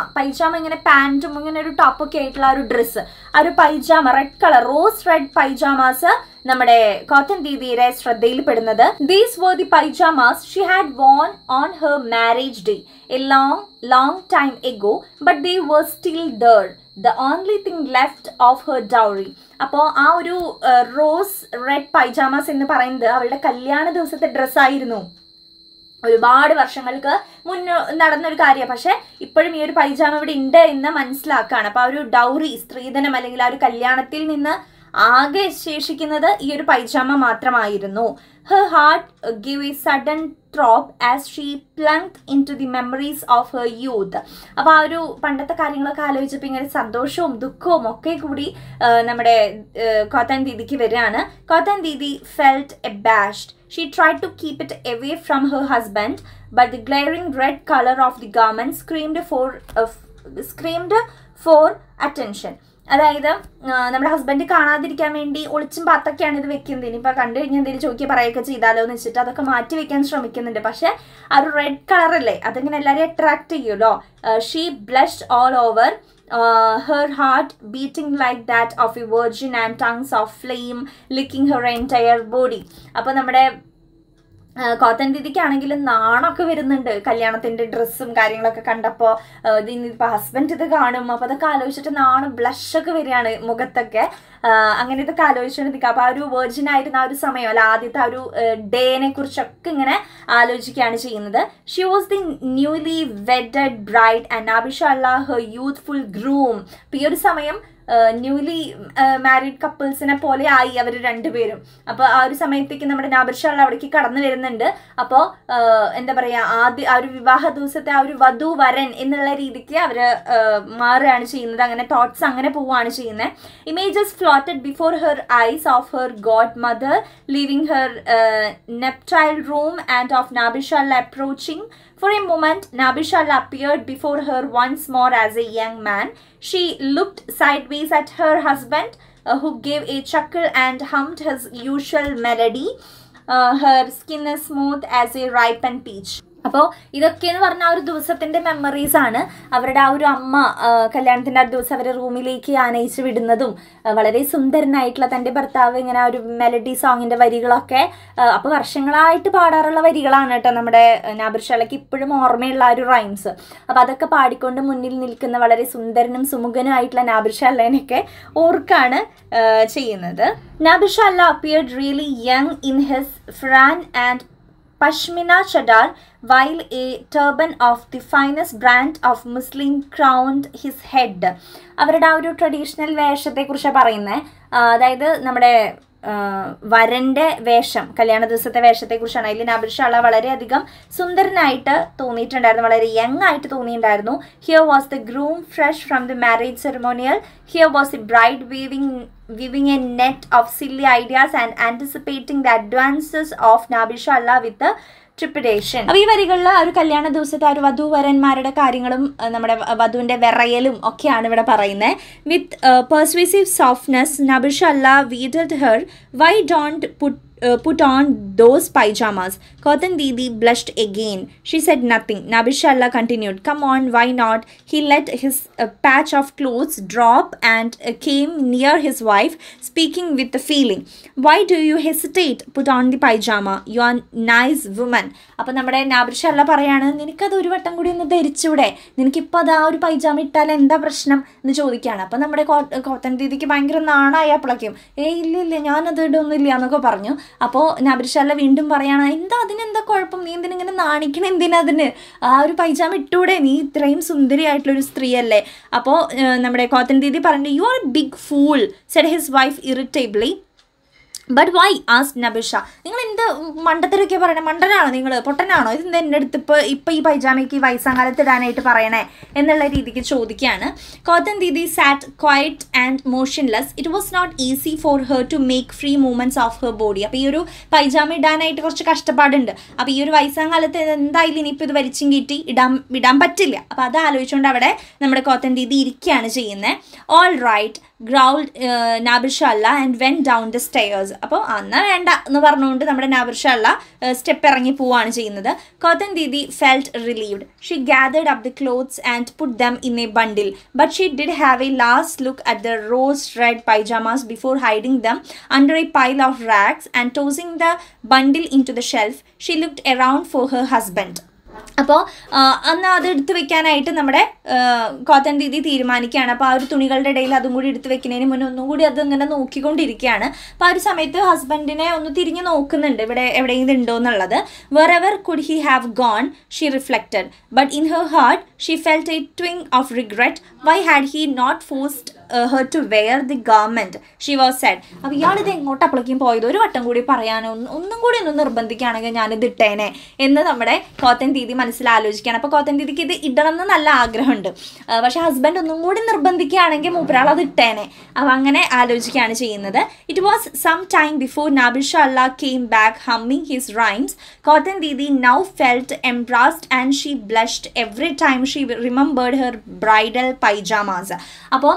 ഇങ്ങനെ പാൻറ്റും ഇങ്ങനെ ഒരു ടോപ്പൊക്കെ ആയിട്ടുള്ള ആ ഒരു ഡ്രസ്സ്, ആ ഒരു pyjama red colour rose red pyjamas നമ്മുടെ കോത്തൻ ദീദിയുടെ ശ്രദ്ധയിൽപ്പെടുന്നത്. These were the pyjamas she had worn on her marriage day a long time ago, but they were still there, the only thing left of her dowry. അപ്പോൾ ആ ഒരു rose red pyjamas എന്ന് പറയുന്നത് അവളുടെ കല്യാണ ദിവസത്തെ ഡ്രസ്സായിരുന്നു. ഒരുപാട് വർഷങ്ങൾക്ക് മുന്നേ നടന്നൊരു കാര്യമാണ്. പക്ഷെ ഇപ്പോഴും ഈ ഒരു പൈജാമ ഇവിടെ ഉണ്ട് എന്ന് മനസ്സിലാക്കുകയാണ്. അപ്പോൾ ആ ഒരു ഡൗറി, സ്ത്രീധനം അല്ലെങ്കിൽ ആ ഒരു കല്യാണത്തിൽ നിന്ന് ആകെ ശേഷിക്കുന്നത് ഈ ഒരു പൈജാമ മാത്രമായിരുന്നു. Her heart gave a sudden throb as she plunged into the memories of her youth. അപ്പോൾ ആ ഒരു പണ്ടത്തെ കാര്യങ്ങളൊക്കെ ആലോചിച്ചപ്പോൾ ഇങ്ങനെ സന്തോഷവും ദുഃഖവും ഒക്കെ കൂടി നമ്മുടെ കോത്തൻ ദീദിക്ക് വരികയാണ്. കോത്തൻ Didi felt abashed. She tried to keep it away from her husband, but the glaring red color of the garment screamed for attention. അതായത് നമ്മുടെ ഹസ്ബൻഡ് കാണാതിരിക്കാൻ വേണ്ടി ഒളിച്ചും പാത്തൊക്കെയാണ് ഇത് വെക്കുന്നത്. ഇനിയിപ്പോൾ കണ്ടു കഴിഞ്ഞാൽ എന്തെങ്കിലും ചോദിക്കുക പറയുകയൊക്കെ ചെയ്താലോ എന്ന് വെച്ചിട്ട് അതൊക്കെ മാറ്റി വെക്കാൻ ശ്രമിക്കുന്നുണ്ട്. പക്ഷെ ആ ഒരു റെഡ് കളറല്ലേ, അതിങ്ങനെ എല്ലാവരെയും അട്രാക്ട് ചെയ്യുമല്ലോ. She blushed all over, her heart beating like that of a virgin and tongues of flame licking her entire body. അപ്പോൾ നമ്മുടെ കോത്തൻ ദീദിക്കാണെങ്കിലും നാണമൊക്കെ വരുന്നുണ്ട് കല്യാണത്തിൻ്റെ ഡ്രസ്സും കാര്യങ്ങളൊക്കെ കണ്ടപ്പോൾ. ഇനിയിപ്പോൾ ഹസ്ബൻഡ് ഇത് കാണും, അപ്പോൾ അതൊക്കെ ആലോചിച്ചിട്ട് നാണം ബ്ലഷൊക്കെ വരികയാണ് മുഖത്തൊക്കെ. അങ്ങനെ ഇതൊക്കെ ആലോചിച്ചുകൊണ്ട് നിൽക്കുക. അപ്പോൾ ആ ഒരു വെർജിൻ ആയിരുന്ന ആ ഒരു സമയം അല്ല, ആദ്യത്തെ ആ ഒരു ഡേനെ കുറിച്ചൊക്കെ ഇങ്ങനെ ആലോചിക്കുകയാണ് ചെയ്യുന്നത്. She was the newly wedded bride and Nabishala her youthful groom. അപ്പോൾ ഈ ഒരു സമയം ന്യൂലി മാരീഡ് കപ്പിൾസിനെ പോലെ ആയി അവർ രണ്ടുപേരും. അപ്പോൾ ആ ഒരു സമയത്തേക്ക് നമ്മുടെ നാബിർഷാൾ അവിടേക്ക് കടന്നു വരുന്നുണ്ട്. അപ്പോൾ എന്താ പറയുക, ആ ഒരു വിവാഹ ദിവസത്തെ ആ ഒരു വധു വരൻ എന്നുള്ള രീതിക്ക് അവർ മാറുകയാണ് ചെയ്യുന്നത്. അങ്ങനെ തോട്ട്സ് അങ്ങനെ പോവുകയാണ് ചെയ്യുന്നത്. Images floated before her eyes of her godmother leaving her nuptial room and of Nabishala approaching. For a moment, Nabishala appeared before her once more as a young man. She looked sideways at her husband, who gave a chuckle and hummed his usual melody. Her skin is smooth as a ripened peach. അപ്പോൾ ഇതൊക്കെയെന്ന് പറഞ്ഞാൽ ആ ഒരു ദിവസത്തിൻ്റെ memories ആണ്. അവരുടെ ആ ഒരു അമ്മ കല്യാണത്തിൻ്റെ ആ ദിവസം അവരെ റൂമിലേക്ക് ആനയിച്ച് വിടുന്നതും വളരെ സുന്ദരനായിട്ടുള്ള തൻ്റെ ഭർത്താവ് ഇങ്ങനെ ആ ഒരു മെലഡി സോങ്ങിൻ്റെ വരികളൊക്കെ. അപ്പോൾ വർഷങ്ങളായിട്ട് പാടാറുള്ള വരികളാണ് കേട്ടോ നമ്മുടെ നാബിർഷാലയ്ക്ക് ഇപ്പോഴും ഓർമ്മയുള്ള ആ ഒരു റൈംസ്. അപ്പോൾ അതൊക്കെ പാടിക്കൊണ്ട് മുന്നിൽ നിൽക്കുന്ന വളരെ സുന്ദരനും സുമുഖനും ആയിട്ടുള്ള നാബിർഷാലിനെയൊക്കെ ഓർക്കാണ് ചെയ്യുന്നത്. നാബിർഷാല appeared really young in his fran and pashmina chadar, while a turban of the finest brand of muslin crowned his head. അവരുടെ ആ ഒരു ട്രഡീഷണൽ വേഷത്തെക്കുറിച്ചാണ് പറയുന്നത്. അതായത് നമ്മുടെ വരൻ്റെ വേഷം, കല്യാണ ദിവസത്തെ വേഷത്തെക്കുറിച്ചാണ്. അതിൽ നാബിർഷാല വളരെയധികം സുന്ദരനായിട്ട് തോന്നിയിട്ടുണ്ടായിരുന്നു, വളരെ യങ് ആയിട്ട് തോന്നിയിട്ടുണ്ടായിരുന്നു. Here was the groom fresh from the marriage ceremonial. Here was the bride weaving a net of silly ideas and anticipating the advances of Nabishala with the trepidation. അപ്പോൾ ഈ വരികളിൽ ആ ഒരു കല്യാണ ദിവസത്തെ ആ ഒരു വധുവരന്മാരുടെ കാര്യങ്ങളും നമ്മുടെ വധുവിൻ്റെ വിറയലും ഒക്കെയാണ് ഇവിടെ പറയുന്നത്. With persuasive softness Nabishala wheedled her, why don't put on those pyjamas. Cotton Didi blushed again. She said nothing. Nabishala continued, come on, why not? He let his patch of clothes drop and came near his wife, speaking with the feeling. Why do you hesitate? Put on the pyjama. You are nice woman. അപ്പോൾ നമ്മുടെ നാബിർഷാല പറയാണ്, നിനക്കത് ഒരു വട്ടം കൂടി ഒന്ന് ധരിച്ചൂടെ, നിനക്കിപ്പോൾ അത് ആ ഒരു പൈജാമ ഇട്ടാൽ എന്താ പ്രശ്നം എന്ന് ചോദിക്കുകയാണ്. അപ്പോൾ നമ്മുടെ കോത്തൻ ദീദിക്ക് ഭയങ്കര നാണായി അപ്പോഴേക്കും ഇല്ല ഞാനത് ഇടൊന്നുമില്ല എന്നൊക്കെ പറഞ്ഞു. അപ്പോൾ നാബിർഷാല വീണ്ടും പറയാണ്, അതിനെന്താ കുഴപ്പം, നീ എന്തിനിങ്ങനെ നാണിക്കണം, എന്തിനതിന്, ആ ഒരു പൈജാമ ഇട്ടൂടെ, നീ ഇത്രയും സുന്ദരിയായിട്ടുള്ളൊരു സ്ത്രീയല്ലേ. അപ്പോൾ നമ്മുടെ കോത്തൻ ദീദി പറഞ്ഞു, you are a big fool, said his wife irritably. But why asked Nabisha, നിങ്ങൾ എന്ത് മണ്ടത്തരൊക്കെ പറയണേ, മണ്ടനാണോ നിങ്ങൾ, പൊട്ടനാണോ, ഇതെന്താ എൻ്റെ അടുത്ത് ഇപ്പോൾ ഈ പൈജാമയ്ക്ക് വയസ്സാം കാലത്ത് ഇടാനായിട്ട് പറയണേ എന്നുള്ള രീതിക്ക് ചോദിക്കുകയാണ്. Kothan Didi sat quiet and motionless. It was not easy for her to make free movements of her body. അപ്പോൾ ഈ ഒരു പൈജാമ ഇടാനായിട്ട് കുറച്ച് കഷ്ടപ്പാടുണ്ട്. അപ്പോൾ ഈ ഒരു വയസ്സാം കാലത്ത് എന്തായാലും ഇനിയിപ്പോൾ ഇത് വലിച്ചും കയറ്റി ഇടാൻ പറ്റില്ല. അപ്പോൾ അത് ആലോചിച്ചുകൊണ്ട് അവിടെ നമ്മുടെ കോത്തൻ ദീദി ഇരിക്കുകയാണ് ചെയ്യുന്നത്. All right growled Nabishala and went down the stairs. അപ്പോൾ അന്ന് വേണ്ട എന്ന് പറഞ്ഞുകൊണ്ട് നമ്മുടെ നാബിർഷാല സ്റ്റെപ്പ് ഇറങ്ങി പോവുകയാണ് ചെയ്യുന്നത്. Kothan Didi felt relieved. She gathered up the clothes and put them in a bundle. But she did have a last look at the rose red pyjamas before hiding them under a pile of rags and tossing the bundle into the shelf. She looked around for her husband. അപ്പോൾ അന്ന് അത് എടുത്ത് വെക്കാനായിട്ട് നമ്മുടെ കോത്തൻ ദീദി തീരുമാനിക്കുകയാണ്. അപ്പോൾ ആ ഒരു തുണികളുടെ ഇടയിൽ അതും കൂടി എടുത്ത് വെക്കുന്നതിന് മുന്നേ ഒന്നും കൂടി അത് ഇങ്ങനെ നോക്കിക്കൊണ്ടിരിക്കുകയാണ്. അപ്പോൾ ആ ഒരു സമയത്ത് ഹസ്ബൻഡിനെ ഒന്ന് തിരിഞ്ഞ് നോക്കുന്നുണ്ട്, ഇവിടെ എവിടെയെങ്കിലും ഉണ്ടോ എന്നുള്ളത്. wherever could he have gone, she reflected, but in her heart she felt a twinge of regret. Why had he not forced her to wear the garment, she was said. അപ്പോൾ ഇയാളിത് എങ്ങോട്ടപ്പോഴേക്കും പോയത്, ഒരു വട്ടം കൂടി പറയാനോ ഒന്നും കൂടി ഒന്ന് നിർബന്ധിക്കുകയാണെങ്കിൽ ഞാനിത് ഇട്ടേനെ എന്ന് നമ്മുടെ കോത്തൻ ദീദി മനസ്സിലാലോചിക്കുകയാണ്. അപ്പോൾ കോത്തൻ ദീദിക്ക് ഇത് ഇടണം എന്ന് നല്ല ആഗ്രഹമുണ്ട്, പക്ഷേ ഹസ്ബൻഡ് ഒന്നും കൂടി നിർബന്ധിക്കുകയാണെങ്കിൽ മൂപ്പരാൾ അത് ഇട്ടേനെ. അപ്പോൾ അങ്ങനെ ആലോചിക്കുകയാണ് ചെയ്യുന്നത്. It was some time before Nabishala came back humming his rhymes. Kothan Didi now felt embarrassed and she blushed every time she remembered her bridal pyjamas. അപ്പോൾ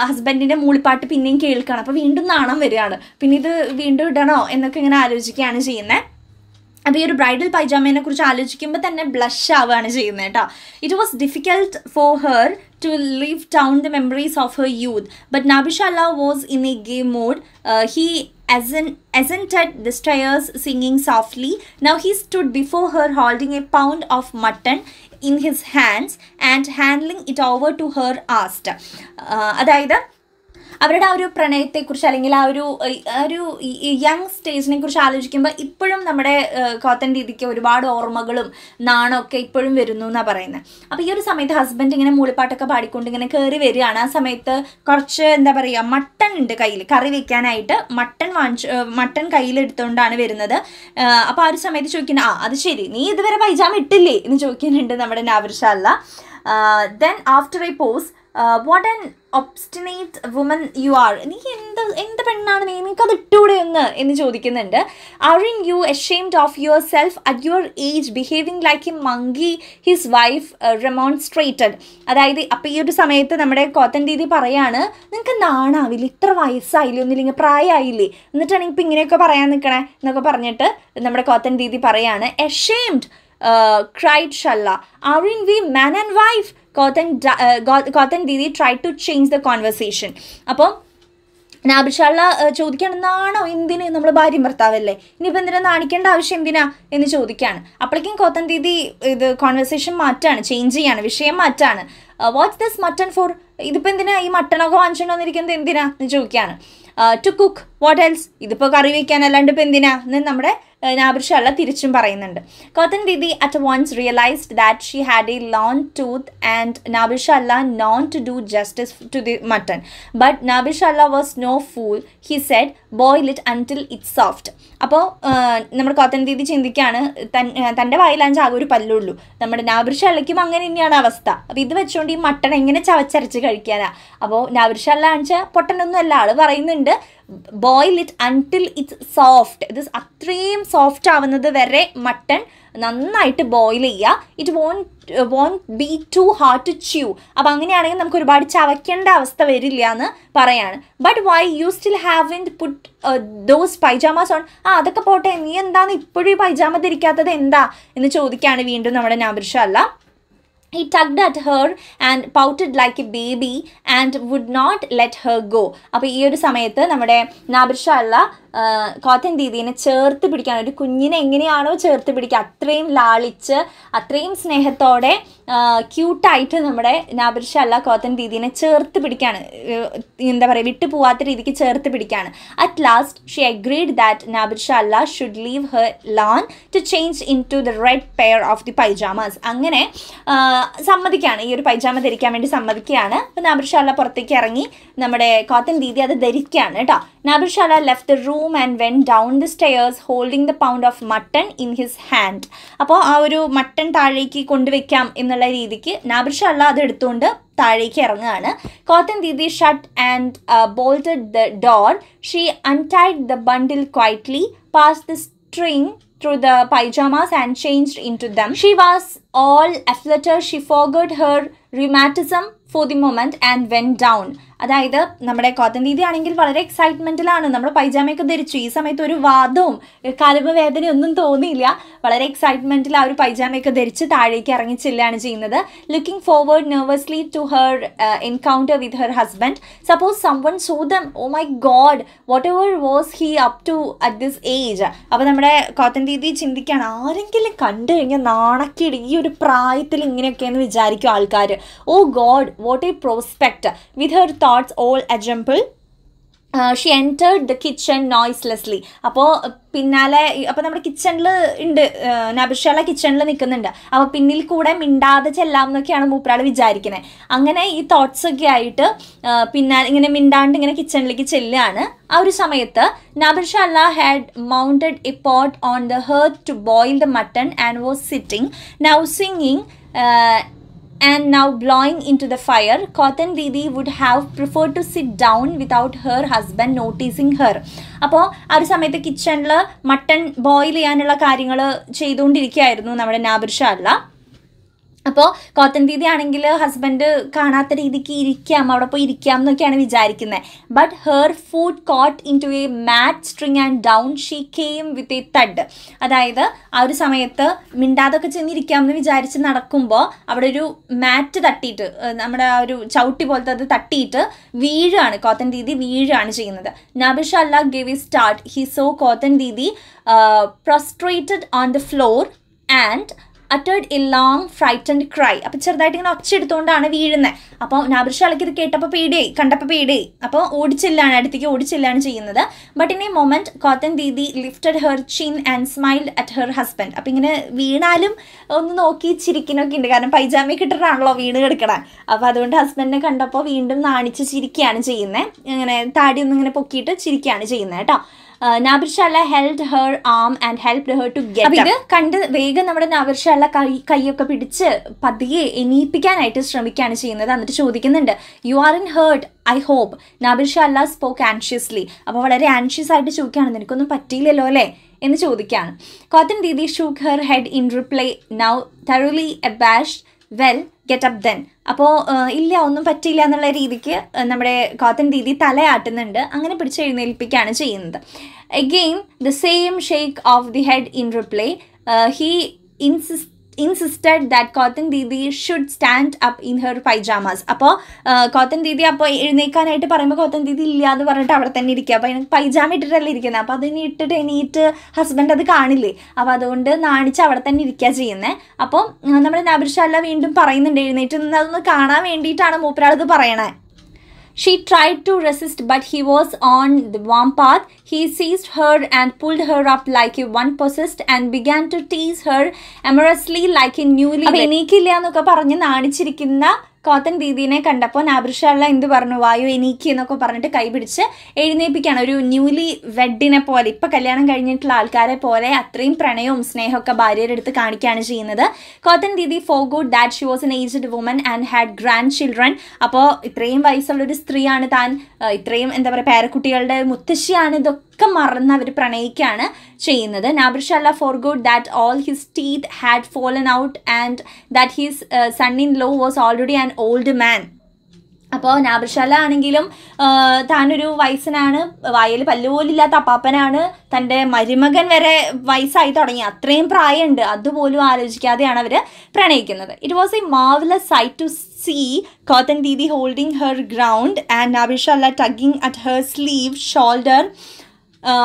ഹസ്ബൻഡിൻ്റെ മൂളിപ്പാട്ട് പിന്നെയും കേൾക്കണം. അപ്പോൾ വീണ്ടും നാണം വരികയാണ്, പിന്നെ ഇത് വീണ്ടും ഇടണോ എന്നൊക്കെ ഇങ്ങനെ ആലോചിക്കുകയാണ് ചെയ്യുന്നത്. അപ്പോൾ ഈ ഒരു ബ്രൈഡൽ പൈജാമയെ കുറിച്ച് ആലോചിക്കുമ്പോൾ തന്നെ ബ്ലഷ് ആവുകയാണ് ചെയ്യുന്നത് കേട്ടോ. It was difficult for her to live down the memories of her youth, but Nabishala was in a gay mood. He ascended the stairs singing softly. Now he stood before her holding a pound of mutton in his hands and handling it over to her asked. അതായത് അവരുടെ ആ ഒരു പ്രണയത്തെക്കുറിച്ച് അല്ലെങ്കിൽ ആ ഒരു young സ്റ്റേജിനെ കുറിച്ച് ആലോചിക്കുമ്പോൾ ഇപ്പോഴും നമ്മുടെ കോത്തൻ ദീദിക്ക് ഒരുപാട് ഓർമ്മകളും നാണമൊക്കെ ഇപ്പോഴും വരുന്നു എന്നാണ് പറയുന്നത്. അപ്പോൾ ഈ ഒരു സമയത്ത് ഹസ്ബൻഡ് ഇങ്ങനെ മൂളിപ്പാട്ടൊക്കെ പാടിക്കൊണ്ട് ഇങ്ങനെ കയറി വരികയാണ്. ആ സമയത്ത് കുറച്ച് എന്താ പറയുക, മട്ടൺ ഉണ്ട് കയ്യിൽ, കറി വെക്കാനായിട്ട് മട്ടൺ കയ്യിലെടുത്തുകൊണ്ടാണ് വരുന്നത്. അപ്പോൾ ആ ഒരു സമയത്ത് ചോദിക്കുന്നത്, അത് ശരി, നീ ഇതുവരെ പൈജാമ ഇട്ടില്ലേ എന്ന് ചോദിക്കുന്നുണ്ട് നമ്മുടെ നാബിർഷാല്ല. Then after a pause, what an obstinate woman you are. നീ എന്ത് പെണ്ണാണ് നീ, നിനക്കത് ഇട്ടൂടെ എന്ന് ചോദിക്കുന്നുണ്ട്. Aren't you ashamed of yourself at your age behaving like a monkey? His wife remonstrated. അതായത് അപ്പോൾ ഈ ഒരു സമയത്ത് നമ്മുടെ കോത്തൻ ദീദി പറയാണ്, നിനക്ക് നാണാവില്ല, ഇത്ര വയസ്സായില്ലേ, ഒന്നില്ലെങ്കിൽ പ്രായമായില്ലേ, എന്നിട്ടാണ് ഇപ്പം ഇങ്ങനെയൊക്കെ പറയാൻ നിൽക്കണേ എന്നൊക്കെ പറഞ്ഞിട്ട് നമ്മുടെ കോത്തൻ ദീദി പറയാണ്. ashamed cried Shalla. Aren't we man and wife? Cotton Didi tried to change the conversation. അപ്പോൾ നാബിർഷാള്ള ചോദിക്കുകയാണ്, നാണോ എന്തിന്, നമ്മൾ ഭാര്യയും ഭർത്താവല്ലേ, ഇനിയിപ്പോൾ എന്തിനാ നാണിക്കേണ്ട ആവശ്യം എന്തിനാ എന്ന് ചോദിക്കുകയാണ്. അപ്പോഴേക്കും കോത്തൻ ദീദി ഇത് കോൺവെർസേഷൻ മാറ്റാണ്, ചേഞ്ച് ചെയ്യാണ്, വിഷയം മാറ്റാണ്. വാട്ട്സ് ദിസ് മട്ടൺ ഫോർ, ഇതിപ്പോൾ എന്തിനാ ഈ മട്ടണൊക്കെ വാങ്ങിച്ചുകൊണ്ട് വന്നിരിക്കുന്നത് എന്തിനാ എന്ന് ചോദിക്കുകയാണ്. ടു കുക്ക്, വാട്ട് എൽസ്, ഇതിപ്പോൾ കറി വയ്ക്കാൻ അല്ലാണ്ട് ഇപ്പോൾ എന്തിനാ എന്ന് നമ്മുടെ നാബിർഷാള്ള തിരിച്ചും പറയുന്നുണ്ട്. കോത്തൻ Didi at once realized that she had a long tooth and Nabirshallah known to do justice to the mutton. But Nabirshallah was no fool. He said, boil it until it's soft. അപ്പോൾ നമ്മുടെ കോത്തൻ ദീദി ചിന്തിക്കുകയാണ്, തൻ്റെ വായിലാഞ്ച് ആകെ ഒരു പല്ലുള്ളൂ, നമ്മുടെ നാബിർഷാള്ളയ്ക്കും അങ്ങനെ തന്നെയാണ് അവസ്ഥ. അപ്പോൾ ഇത് വെച്ചുകൊണ്ട് ഈ മട്ടൺ എങ്ങനെ ചവച്ചരച്ച് കഴിക്കാനാ. അപ്പോൾ നാബിർഷാള്ള ആണെച്ചാൽ പൊട്ടനൊന്നും അല്ല, ആൾ പറയുന്നുണ്ട് boil it until it's soft. ഇത് അത്രയും സോഫ്റ്റ് ആവുന്നത് വരെ മട്ടൺ നന്നായിട്ട് ബോയിൽ ചെയ്യുക. It won't be too hard to chew. അപ്പോൾ അങ്ങനെയാണെങ്കിൽ നമുക്ക് ഒരുപാട് ചവയ്ക്കേണ്ട അവസ്ഥ വരില്ല എന്ന് പറയാണ്. But why you still haven't put those pyjamas on. അതൊക്കെ പോട്ടെ, നീ എന്താണ് ഇപ്പോഴും ഈ പൈജാമ ധരിക്കാത്തത് എന്താ എന്ന് ചോദിക്കുകയാണ് വീണ്ടും നമ്മുടെ നാബിർഷാല്ല. He tugged at her and pouted like a baby and would not let her go. അപ്പോൾ ഈ ഒരു സമയത്ത് നമ്മുടെ നാബിർഷാള്ള കോത്തൻ ദീദീനെ ചേർത്ത് പിടിക്കാൻ, ഒരു കുഞ്ഞിനെ എങ്ങനെയാണോ ചേർത്ത് പിടിക്കുക അത്രയും ലാളിച്ച് അത്രയും സ്നേഹത്തോടെ ക്യൂട്ടായിട്ട് നമ്മുടെ നാബിർഷാള്ള കോത്തൻ ദീദീനെ ചേർത്ത് പിടിക്കുകയാണ്, എന്താ പറയുക, വിട്ടു പോവാത്ത രീതിക്ക് ചേർത്ത് പിടിക്കുകയാണ്. At last she agreed that Nabishala should leave her lawn to change into the red pair of the pyjamas. അങ്ങനെ സമ്മതിക്കുകയാണ്, ഈ ഒരു പൈജാമ ധരിക്കാൻ വേണ്ടി സമ്മതിക്കുകയാണ്. അപ്പോൾ നാബിർഷാള്ള പുറത്തേക്ക് ഇറങ്ങി നമ്മുടെ കോത്തൻ ദീദി അത് ധരിക്കുകയാണ് കേട്ടോ. Nabishala left the room and went down the stairs holding the pound of mutton in his hand. അപ്പോൾ ആ ഒരു മട്ടൺ താഴേക്ക് കൊണ്ടുവയ്ക്കാം എന്നുള്ള രീതിക്ക് നാബിർഷാള്ള അത് എടുത്തുകൊണ്ട് താഴേക്ക് ഇറങ്ങുകയാണ്. Kothan Didi shut and bolted the door. She untied the bundle quietly, passed the string through the pyjamas and changed into them. She was all aflutter. She forgot her rheumatism for the moment and went down. അതായത് നമ്മുടെ കോത്തൻ ദീദി ആണെങ്കിൽ വളരെ എക്സൈറ്റ്മെൻറ്റിലാണ്, നമ്മൾ പൈജാമയൊക്കെ ധരിച്ചു, ഈ സമയത്ത് ഒരു വാദവും കാലുമ വേദനയും ഒന്നും തോന്നിയില്ല, വളരെ എക്സൈറ്റ്മെൻറ്റിൽ ആ ഒരു പൈജാമയൊക്കെ ധരിച്ച് താഴേക്ക് ഇറങ്ങി ചെല്ലുകയാണ് ചെയ്യുന്നത്. Looking forward nervously to her encounter with her husband. Suppose someone saw them, oh my God, whatever was he up to at this age. അപ്പോൾ നമ്മുടെ കോത്തൻ ദീദി ചിന്തിക്കുകയാണ്, ആരെങ്കിലും കണ്ടു കഴിഞ്ഞാൽ നാണക്കേട്, ഈ ഒരു പ്രായത്തിൽ ഇങ്ങനെയൊക്കെയെന്ന് വിചാരിക്കും ആൾക്കാർ. Oh God, what a prospect. With her thoughts all ajumble, she entered the kitchen noiselessly. അപ്പോൾ പിന്നാലെ, അപ്പോൾ നമ്മുടെ കിച്ചണിൽ ഉണ്ട്, നാബിർഷാള്ള കിച്ചണിൽ നിൽക്കുന്നുണ്ട്. അപ്പോൾ പിന്നിൽ കൂടെ മിണ്ടാതെ ചെല്ലാം എന്നൊക്കെയാണ് മൂപ്പരാൾ വിചാരിക്കുന്നത്. അങ്ങനെ ഈ തോട്ട്സൊക്കെ ആയിട്ട് പിന്നാലെ ഇങ്ങനെ മിണ്ടാണ്ട് ഇങ്ങനെ കിച്ചണിലേക്ക് ചെല്ലുകയാണ്. ആ ഒരു സമയത്ത് Nabishala had mounted a pot on the hearth to boil the mutton and was sitting now singing and now blowing into the fire. Cotton Didi would have preferred to sit down without her husband noticing her. അപ്പോൾ ആ ഒരു സമയത്ത് കിച്ചണിൽ mutton boil ചെയ്യാനുള്ള കാര്യങ്ങൾ ചെയ്തുകൊണ്ടിരിക്കുകയായിരുന്നു നമ്മുടെ നാബിർഷാള്ള. അപ്പോൾ കോത്തൻ ദീദി ആണെങ്കിൽ ഹസ്ബൻഡ് കാണാത്ത രീതിക്ക് ഇരിക്കാം, അവിടെ പോയി ഇരിക്കാം എന്നൊക്കെയാണ് വിചാരിക്കുന്നത്. But her foot caught into a mat string and down she came with a thud. അതായത് ആ ഒരു സമയത്ത് മിണ്ടാതൊക്കെ ചെന്നിരിക്കാം എന്ന് വിചാരിച്ച് നടക്കുമ്പോൾ അവിടെ ഒരു മാറ്റ് തട്ടിയിട്ട്, നമ്മുടെ ആ ഒരു ചവിട്ടി പോലത്തെ അത് തട്ടിയിട്ട് വീഴാണ്, കോത്തൻ ദീദി വീഴാണ് ചെയ്യുന്നത്. Nabishala give a start. He saw Kothan Didi prostrated on the floor and uttered a long frightened cry. അപ്പോൾ ചെറുതായിട്ട് ഇങ്ങനെ ഒച്ച എടുത്തുകൊണ്ടാണ് വീഴുന്നത്. അപ്പോൾ നാബിർഷാലയ്ക്ക് ഇത് കേട്ടപ്പോൾ പേടിയായി, കണ്ടപ്പോൾ പേടിയായി. അപ്പോൾ ഓടിച്ചെല്ലാണ്, അടുത്തേക്ക് ഓടിച്ചെല്ലാണ് ചെയ്യുന്നത്. But in a moment Kothan Didi lifted her chin and smiled at her husband. അപ്പോൾ ഇങ്ങനെ വീണാലും ഒന്ന് നോക്കി ചിരിക്കുന്നൊക്കെ ഉണ്ട്, കാരണം പൈജാമയൊക്കെ ഇട്ടിട്ടാണല്ലോ വീണ് കിടക്കണേ. അപ്പോൾ അതുകൊണ്ട് ഹസ്ബൻഡിനെ കണ്ടപ്പോൾ വീണ്ടും നാണിച്ച് ചിരിക്കുകയാണ് ചെയ്യുന്നത്. ഇങ്ങനെ താടി ഒന്നും ഇങ്ങനെ പൊക്കിയിട്ട് ചിരിക്കുകയാണ് ചെയ്യുന്നത് കേട്ടോ. Nabishala held her arm and helped her to get. ഇത് കണ്ട് വേഗം നമ്മുടെ നാബിർഷാല കൈയൊക്കെ പിടിച്ച് പതിയെ എണീപ്പിക്കാനായിട്ട് ശ്രമിക്കുകയാണ് ചെയ്യുന്നത്. എന്നിട്ട് ചോദിക്കുന്നുണ്ട്, you are in hurt I hope. Nabishala spoke anxiously. അപ്പോൾ വളരെ ആൻഷ്യസ് ആയിട്ട് ചോദിക്കുകയാണ്, നിനക്കൊന്നും പറ്റിയില്ലല്ലോ അല്ലേ എന്ന് ചോദിക്കുകയാണ്. Kothan Didi shook her head in reply, now thoroughly abashed. Well get up then. അപ്പോൾ ഇല്ല, ഒന്നും പറ്റിയില്ല എന്നുള്ള രീതിക്ക് നമ്മുടെ കോത്തൻ ദീദി തലയാട്ടുന്നുണ്ട്. അങ്ങനെ പിടിച്ച് എഴുന്നേൽപ്പിക്കുകയാണ് ചെയ്യുന്നത്. Again the same shake of the head in reply. He insisted that Kothan Didi should stand up in her pyjamas. അപ്പോൾ കോത്തൻ ദീദി അപ്പോൾ എഴുന്നേക്കാനായിട്ട് പറയുമ്പോൾ കോത്തൻ ദീദി ഇല്ല എന്ന് പറഞ്ഞിട്ട് അവിടെ തന്നെ ഇരിക്കുക. അപ്പോൾ അതിന് പൈജാമ ഇട്ടിട്ടല്ലേ ഇരിക്കുന്നത്. അപ്പോൾ അതിന് ഇട്ടിട്ട് എണീറ്റ് ഹസ്ബൻഡ് അത് കാണില്ലേ, അപ്പോൾ അതുകൊണ്ട് നാണിച്ച് അവിടെ തന്നെ ഇരിക്കുക ചെയ്യുന്നത്. അപ്പോൾ നമ്മുടെ നാബിർഷാല വീണ്ടും പറയുന്നുണ്ട്, എഴുന്നേറ്റ് നിന്ന് അതൊന്ന് കാണാൻ വേണ്ടിയിട്ടാണ് മൂപ്പരാളത് പറയണേ. She tried to resist, but he was on the warm path. He seized her and pulled her up like a one possessed and began to tease her amorously like a newly. അപ്പോൾ എണീക്കില്ല എന്നൊക്കെ പറഞ്ഞ് നാണിച്ചിരിക്കുന്ന കോത്തൻ ദീദീനെ കണ്ടപ്പോൾ നാബിർഷാല എന്ത് പറഞ്ഞു, വായു എണീക്കി എന്നൊക്കെ പറഞ്ഞിട്ട് കൈ പിടിച്ച് എഴുന്നേൽപ്പിക്കുകയാണ്. ഒരു ന്യൂലി വെഡിനെ പോലെ, ഇപ്പം കല്യാണം കഴിഞ്ഞിട്ടുള്ള ആൾക്കാരെ പോലെ അത്രയും പ്രണയവും സ്നേഹമൊക്കെ ഭാര്യയുടെ അടുത്ത് കാണിക്കുകയാണ് ചെയ്യുന്നത്. Kothan Didi forgot that she was an aged woman and had grandchildren. അപ്പോൾ ഇത്രയും വയസ്സുള്ളൊരു സ്ത്രീയാണ് താൻ, ഇത്രയും എന്താ പറയുക പേരക്കുട്ടികളുടെ മുത്തശ്ശിയാണ്, ഇതൊക്കെ മറന്ന് അവർ പ്രണയിക്കുകയാണ് ചെയ്യുന്നത്. Nabishala forgot that all his teeth had fallen out and that his son in law was already an old man. അപ്പോൾ നാബിർഷാല ആണെങ്കിലും താനൊരു വയസ്സനാണ്, വായിൽ പല്ലുപോലില്ലാത്ത അപ്പാപ്പനാണ്, തൻ്റെ മരുമകൻ വരെ വയസ്സായി തുടങ്ങി, അത്രയും പ്രായമുണ്ട്, അതുപോലും ആലോചിക്കാതെയാണ് അവർ പ്രണയിക്കുന്നത്. It was a marvellous sight to see Kothan Didi holding her ground and Nabishala tugging at her sleeve, shoulder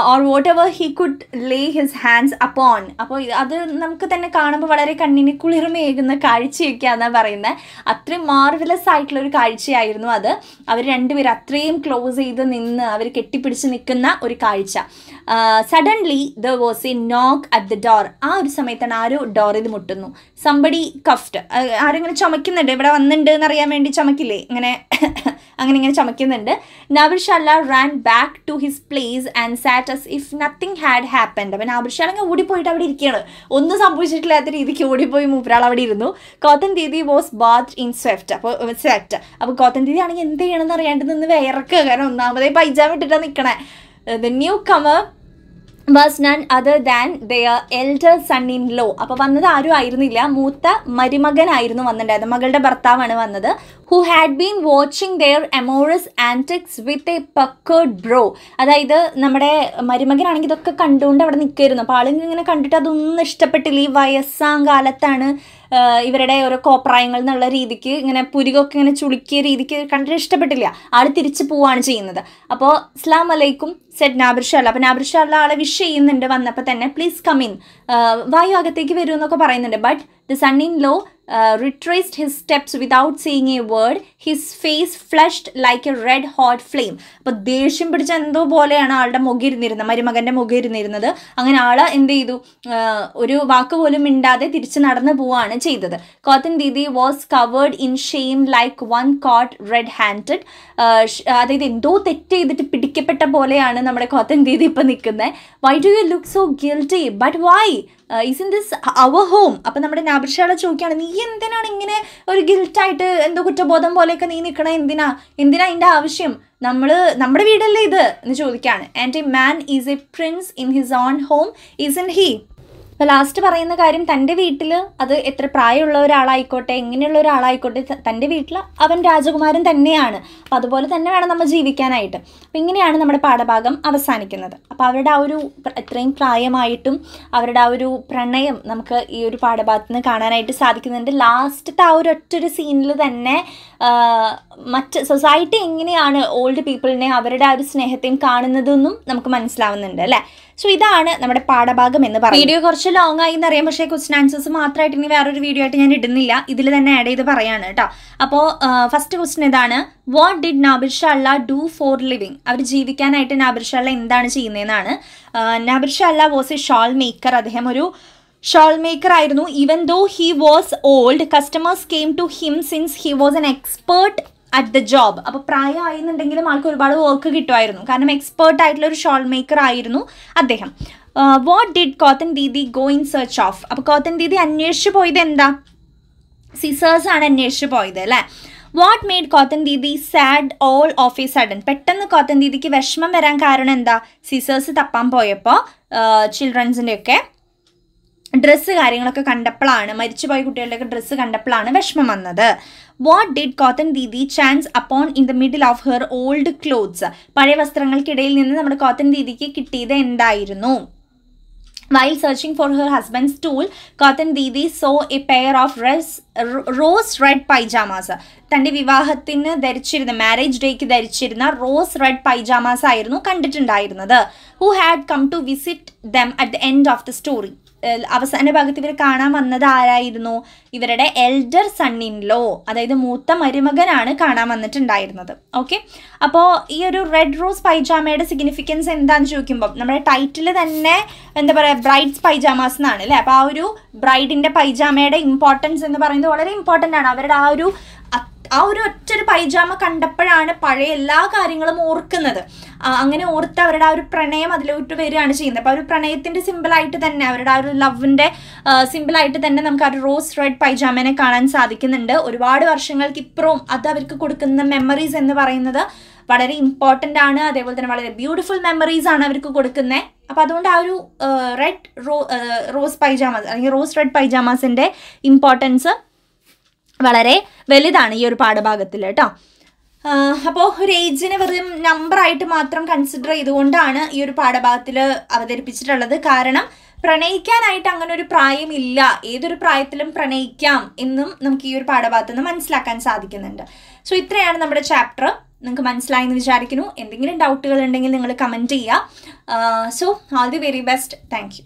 or whatever he could lay his hands upon. അപ്പോൾ അത് നമുക്ക് തന്നെ കാണുമ്പോൾ വളരെ കണ്ണിന് കുളിർമയേകുന്ന കാഴ്ചയൊക്കെയാണെന്നാണ് പറയുന്നത്. അത്രയും മാർവലസ് ആയിട്ടുള്ളൊരു കാഴ്ചയായിരുന്നു അത്. അവർ രണ്ടുപേരും അത്രയും ക്ലോസ് ചെയ്ത് നിന്ന് അവർ കെട്ടിപ്പിടിച്ച് നിൽക്കുന്ന ഒരു കാഴ്ച. സഡൻലി ദർ വാസ് എ നോക്ക് അറ്റ് ദ ഡോർ. ആ ഒരു സമയത്താണ് ആരോ ഡോറിൽ മുട്ടുന്നു. സംബഡി കഫ്ഡ്. ആരെങ്കിലും ചുമക്കുന്നുണ്ട്, ഇവിടെ വന്നിട്ടുണ്ട് എന്നറിയാൻ വേണ്ടി ചുമക്കില്ലേ, ഇങ്ങനെ അങ്ങനെ ഇങ്ങനെ ചുമക്കുന്നുണ്ട്. Nabishala ran back to his place and sat as if nothing had happened. അപ്പം നാബിർഷാല അങ്ങ് ഓടിപ്പോയിട്ട് അവിടെ ഇരിക്കുകയാണ്, ഒന്നും സംഭവിച്ചിട്ടില്ലാത്ത രീതിക്ക് ഓടിപ്പോയി മൂപ്പരാൾ അവിടെ ഇരുന്നു. കോത്തൻ ദീദി വാസ് ബാത്ഡ് ഇൻ സ്വെറ്റ്. അപ്പോൾ കോത്തൻ ദീദി ആണെങ്കിൽ എന്ത് ചെയ്യണമെന്ന് അറിയാണ്ട് നിന്ന് വിയർക്കുക, കാരണം ഒന്നാമതേ പൈജാമ ഇട്ടിട്ടാണ് നിൽക്കണേ. The newcomer was none other than their elder son-in-law. അപ്പോൾ വന്നത് ആരും ആയിരുന്നില്ല, മൂത്ത മരുമകനായിരുന്നു വന്നിട്ടുണ്ടായത്, മകളുടെ ഭർത്താവാണ് വന്നത്. who had been watching their amorous antics with a puckered brow. അതായത് നമ്മുടെ മരുമകനാണെങ്കിൽ ഇതൊക്കെ കണ്ടുകൊണ്ട് അവിടെ നിൽക്കായിരുന്നു. അപ്പോൾ ആളിങ്ങനെ കണ്ടിട്ട് അതൊന്നും ഇഷ്ടപ്പെട്ടില്ല. ഈ വയസ്സാം കാലത്താണ് ഇവരുടെ ഓരോ കോപ്രായങ്ങൾ എന്നുള്ള രീതിക്ക് ഇങ്ങനെ പുരികൊക്കെ ഇങ്ങനെ ചുളുക്കിയ രീതിക്ക് കണ്ടിട്ട് ഇഷ്ടപ്പെട്ടില്ല. ആൾ തിരിച്ചു പോവുകയാണ് ചെയ്യുന്നത്. അപ്പോൾ അസ്സലാമു അലൈക്കും സെഡ് നാബിർഷാല. അപ്പോൾ നാബിർഷാല ആളെ വിഷ് ചെയ്യുന്നുണ്ട് വന്നപ്പോൾ തന്നെ, പ്ലീസ് കം ഇൻ, വായു അകത്തേക്ക് വരൂ എന്നൊക്കെ പറയുന്നുണ്ട്. But the son in law retraced his steps without saying a word. His face flushed like a red hot flame. അപ്പോൾ ദേഷ്യം പിടിച്ച എന്തോ പോലെയാണ് ആളുടെ മുഖം ഇരുന്നിരുന്നത്, മരുമകൻ്റെ മുഖം ഇരുന്നിരുന്നത്. അങ്ങനെ ആള് എന്ത് ചെയ്തു, ഒരു വാക്ക് പോലും മിണ്ടാതെ തിരിച്ച് നടന്നു പോവുകയാണ് ചെയ്തത്. Kothan Didi was covered in shame like one caught red handed. അതായത് എന്തോ തെറ്റ് ചെയ്തിട്ട് പിടിക്കപ്പെട്ട പോലെയാണ് നമ്മുടെ കോത്തൻ ദീദി ഇപ്പം നിൽക്കുന്നത്. Why do you look so guilty, but why isn't this our home? അപ്പം നമ്മുടെ നാബിർഷാല ചോദിക്കുകയാണ്, നീ എന്തിനാണ് ഇങ്ങനെ ഒരു ഗിൽറ്റായിട്ട് എന്തോ കുറ്റബോധം പോലെയൊക്കെ നീ നിൽക്കണേ, എന്തിനാ ഇതിൻ്റെ ആവശ്യം, നമ്മുടെ വീടല്ലേ ഇത് എന്ന് ചോദിക്കുകയാണ്. And a man is A Prince in his own home isn't he? അപ്പോൾ ലാസ്റ്റ് പറയുന്ന കാര്യം, തൻ്റെ വീട്ടിൽ അത് എത്ര പ്രായമുള്ള ഒരാളായിക്കോട്ടെ, എങ്ങനെയുള്ള ഒരാളായിക്കോട്ടെ, തൻ്റെ വീട്ടിൽ അവൻ രാജകുമാരൻ തന്നെയാണ്. അപ്പോൾ അതുപോലെ തന്നെ വേണം നമ്മൾ ജീവിക്കാനായിട്ട്. അപ്പോൾ ഇങ്ങനെയാണ് നമ്മുടെ പാഠഭാഗം അവസാനിക്കുന്നത്. അപ്പോൾ അവരുടെ ആ ഒരു എത്രയും പ്രായമായിട്ടും അവരുടെ ആ ഒരു പ്രണയം നമുക്ക് ഈ ഒരു പാഠഭാഗത്ത് നിന്ന് കാണാനായിട്ട് സാധിക്കുന്നുണ്ട്. ലാസ്റ്റത്തെ ആ ഒരു ഒറ്റൊരു സീനിൽ തന്നെ മറ്റ് സൊസൈറ്റി എങ്ങനെയാണ് ഓൾഡ് പീപ്പിളിനെ അവരുടെ ആ ഒരു സ്നേഹത്തെയും കാണുന്നതെന്നും നമുക്ക് മനസ്സിലാവുന്നുണ്ട് അല്ലേ. സോ ഇതാണ് നമ്മുടെ പാഠഭാഗം എന്ന് പറയുന്നത്. വീഡിയോ കുറച്ച് ലോങ് ആയി എന്നറിയാം, പക്ഷേ ക്വസ്റ്റ്യൻ ആൻസേഴ്സ് മാത്രമായിട്ട് ഇനി വേറൊരു വീഡിയോ ആയിട്ട് ഞാൻ ഇടുന്നില്ല, ഇതിൽ തന്നെ ആഡ് ചെയ്ത് പറയാണ് കേട്ടോ. അപ്പോൾ ഫസ്റ്റ് ക്വസ്റ്റ്യൻ ഇതാണ്, വാട്ട് ഡിഡ് നാബിർ ഷാ അല്ല ഡു ഫോർ ലിവിങ്? അവർ ജീവിക്കാനായിട്ട് നാബിർ ഷാ അല്ല എന്താണ് ചെയ്യുന്നതെന്നാണ്. നാബിർ ഷാ അല്ല വാസ് എ ഷോൾ മേക്കർ. അദ്ദേഹം ഒരു ഷോൾ മേക്കർ ആയിരുന്നു. Even though he was old, customers came to him since he was an expert at the job. അപ്പോൾ പ്രായമായിരുന്നുണ്ടെങ്കിലും ആൾക്ക് ഒരുപാട് വർക്ക് കിട്ടുമായിരുന്നു, കാരണം എക്സ്പേർട്ട് ആയിട്ടുള്ള ഒരു ഷോൾ മേക്കർ ആയിരുന്നു അദ്ദേഹം. What did Kothan Didi go in search of? അപ്പോൾ കോത്തൻ ദീദി അന്വേഷിച്ച് പോയത് എന്താ? സിസേഴ്സ് ആണ് അന്വേഷിച്ച് പോയത് അല്ലേ. What made Kothan Didi sad all of a sudden? പെട്ടെന്ന് കോത്തൻ ദീദിക്ക് വിഷമം വരാൻ കാരണം എന്താ? സിസേഴ്സ് തപ്പാൻ പോയപ്പോൾ ചിൽഡ്രൻസിൻ്റെയൊക്കെ ഡ്രസ്സ് കാര്യങ്ങളൊക്കെ കണ്ടപ്പോഴാണ്, മരിച്ചുപോയ കുട്ടികളുടെയൊക്കെ ഡ്രസ്സ് കണ്ടപ്പോഴാണ് വിഷമം വന്നത്. What did Kothan Didi chance upon in the middle of her old clothes? പഴയ വസ്ത്രങ്ങൾക്കിടയിൽ നിന്ന് നമ്മുടെ കോത്തൻ ദീദിക്ക് കിട്ടിയത് എന്തായിരുന്നു? While searching for her husband's tool, Kothan Didi saw a pair of rose red pyjamas. തൻ്റെ വിവാഹത്തിന് ധരിച്ചിരുന്ന, മാരേജ് ഡേക്ക് ധരിച്ചിരുന്ന റോസ് റെഡ് പൈജാമാസ് ആയിരുന്നു കണ്ടിട്ടുണ്ടായിരുന്നത്. Who had come to visit them at the end of the story? അവസാന ഭാഗത്ത് ഇവർ കാണാൻ വന്നത് ആരായിരുന്നു? ഇവരുടെ എൽഡർ സൺ ഇൻ ലോ, അതായത് മൂത്ത മരുമകനാണ് കാണാൻ വന്നിട്ടുണ്ടായിരുന്നത്. ഓക്കെ, അപ്പോൾ ഈ ഒരു റെഡ് റോസ് പൈജാമയുടെ സിഗ്നിഫിക്കൻസ് എന്താണെന്ന് ചോദിക്കുമ്പോൾ നമ്മുടെ ടൈറ്റിൽ തന്നെ എന്താ പറയുക, ബ്രൈഡ്സ് പൈജാമാസ് എന്നാണ് അല്ലേ. അപ്പോൾ ആ ഒരു ബ്രൈഡിൻ്റെ പൈജാമയുടെ ഇമ്പോർട്ടൻസ് എന്ന് പറയുന്നത് വളരെ ഇമ്പോർട്ടൻ്റ് ആണ്. അവരുടെ ആ ഒരു ഒറ്റൊരു പൈജാമ കണ്ടപ്പോഴാണ് പഴയ എല്ലാ കാര്യങ്ങളും ഓർക്കുന്നത്. അങ്ങനെ ഓർത്ത് അവരുടെ ആ ഒരു പ്രണയം അതിലോട്ട് വരികയാണ് ചെയ്യുന്നത്. അപ്പോൾ ആ ഒരു പ്രണയത്തിൻ്റെ സിമ്പിളായിട്ട് തന്നെ, അവരുടെ ആ ഒരു ലവിൻ്റെ സിമ്പിളായിട്ട് തന്നെ നമുക്ക് ആ ഒരു റോസ് റെഡ് പൈജാമനെ കാണാൻ സാധിക്കുന്നുണ്ട്. ഒരുപാട് വർഷങ്ങൾക്ക് ഇപ്പുറവും അത് അവർക്ക് കൊടുക്കുന്ന മെമ്മറീസ് എന്ന് പറയുന്നത് വളരെ ഇമ്പോർട്ടൻ്റ് ആണ്. അതേപോലെ തന്നെ വളരെ ബ്യൂട്ടിഫുൾ മെമ്മറീസ് ആണ് അവർക്ക് കൊടുക്കുന്നത്. അപ്പോൾ അതുകൊണ്ട് ആ ഒരു റോസ് പൈജാമാസ് അല്ലെങ്കിൽ റോസ് റെഡ് പൈജാമാസിൻ്റെ ഇമ്പോർട്ടൻസ് വളരെ വലുതാണ് ഈ ഒരു പാഠഭാഗത്തിൽ കേട്ടോ. അപ്പോൾ ഒരു ഏജിനെ വെറും നമ്പറായിട്ട് മാത്രം കൺസിഡർ ചെയ്തുകൊണ്ടാണ് ഈ ഒരു പാഠഭാഗത്തിൽ അവതരിപ്പിച്ചിട്ടുള്ളത്. കാരണം പ്രണയിക്കാനായിട്ട് അങ്ങനെ ഒരു പ്രായമില്ല, ഏതൊരു പ്രായത്തിലും പ്രണയിക്കാം എന്നും നമുക്ക് ഈ ഒരു പാഠഭാഗത്ത് നിന്ന് മനസ്സിലാക്കാൻ സാധിക്കുന്നുണ്ട്. സോ ഇത്രയാണ് നമ്മുടെ ചാപ്റ്റർ. നിങ്ങൾക്ക് മനസ്സിലായെന്ന് വിചാരിക്കുന്നു. എന്തെങ്കിലും ഡൗട്ടുകൾ ഉണ്ടെങ്കിൽ നിങ്ങൾ കമൻറ്റ് ചെയ്യുക. So all the very best. Thank you.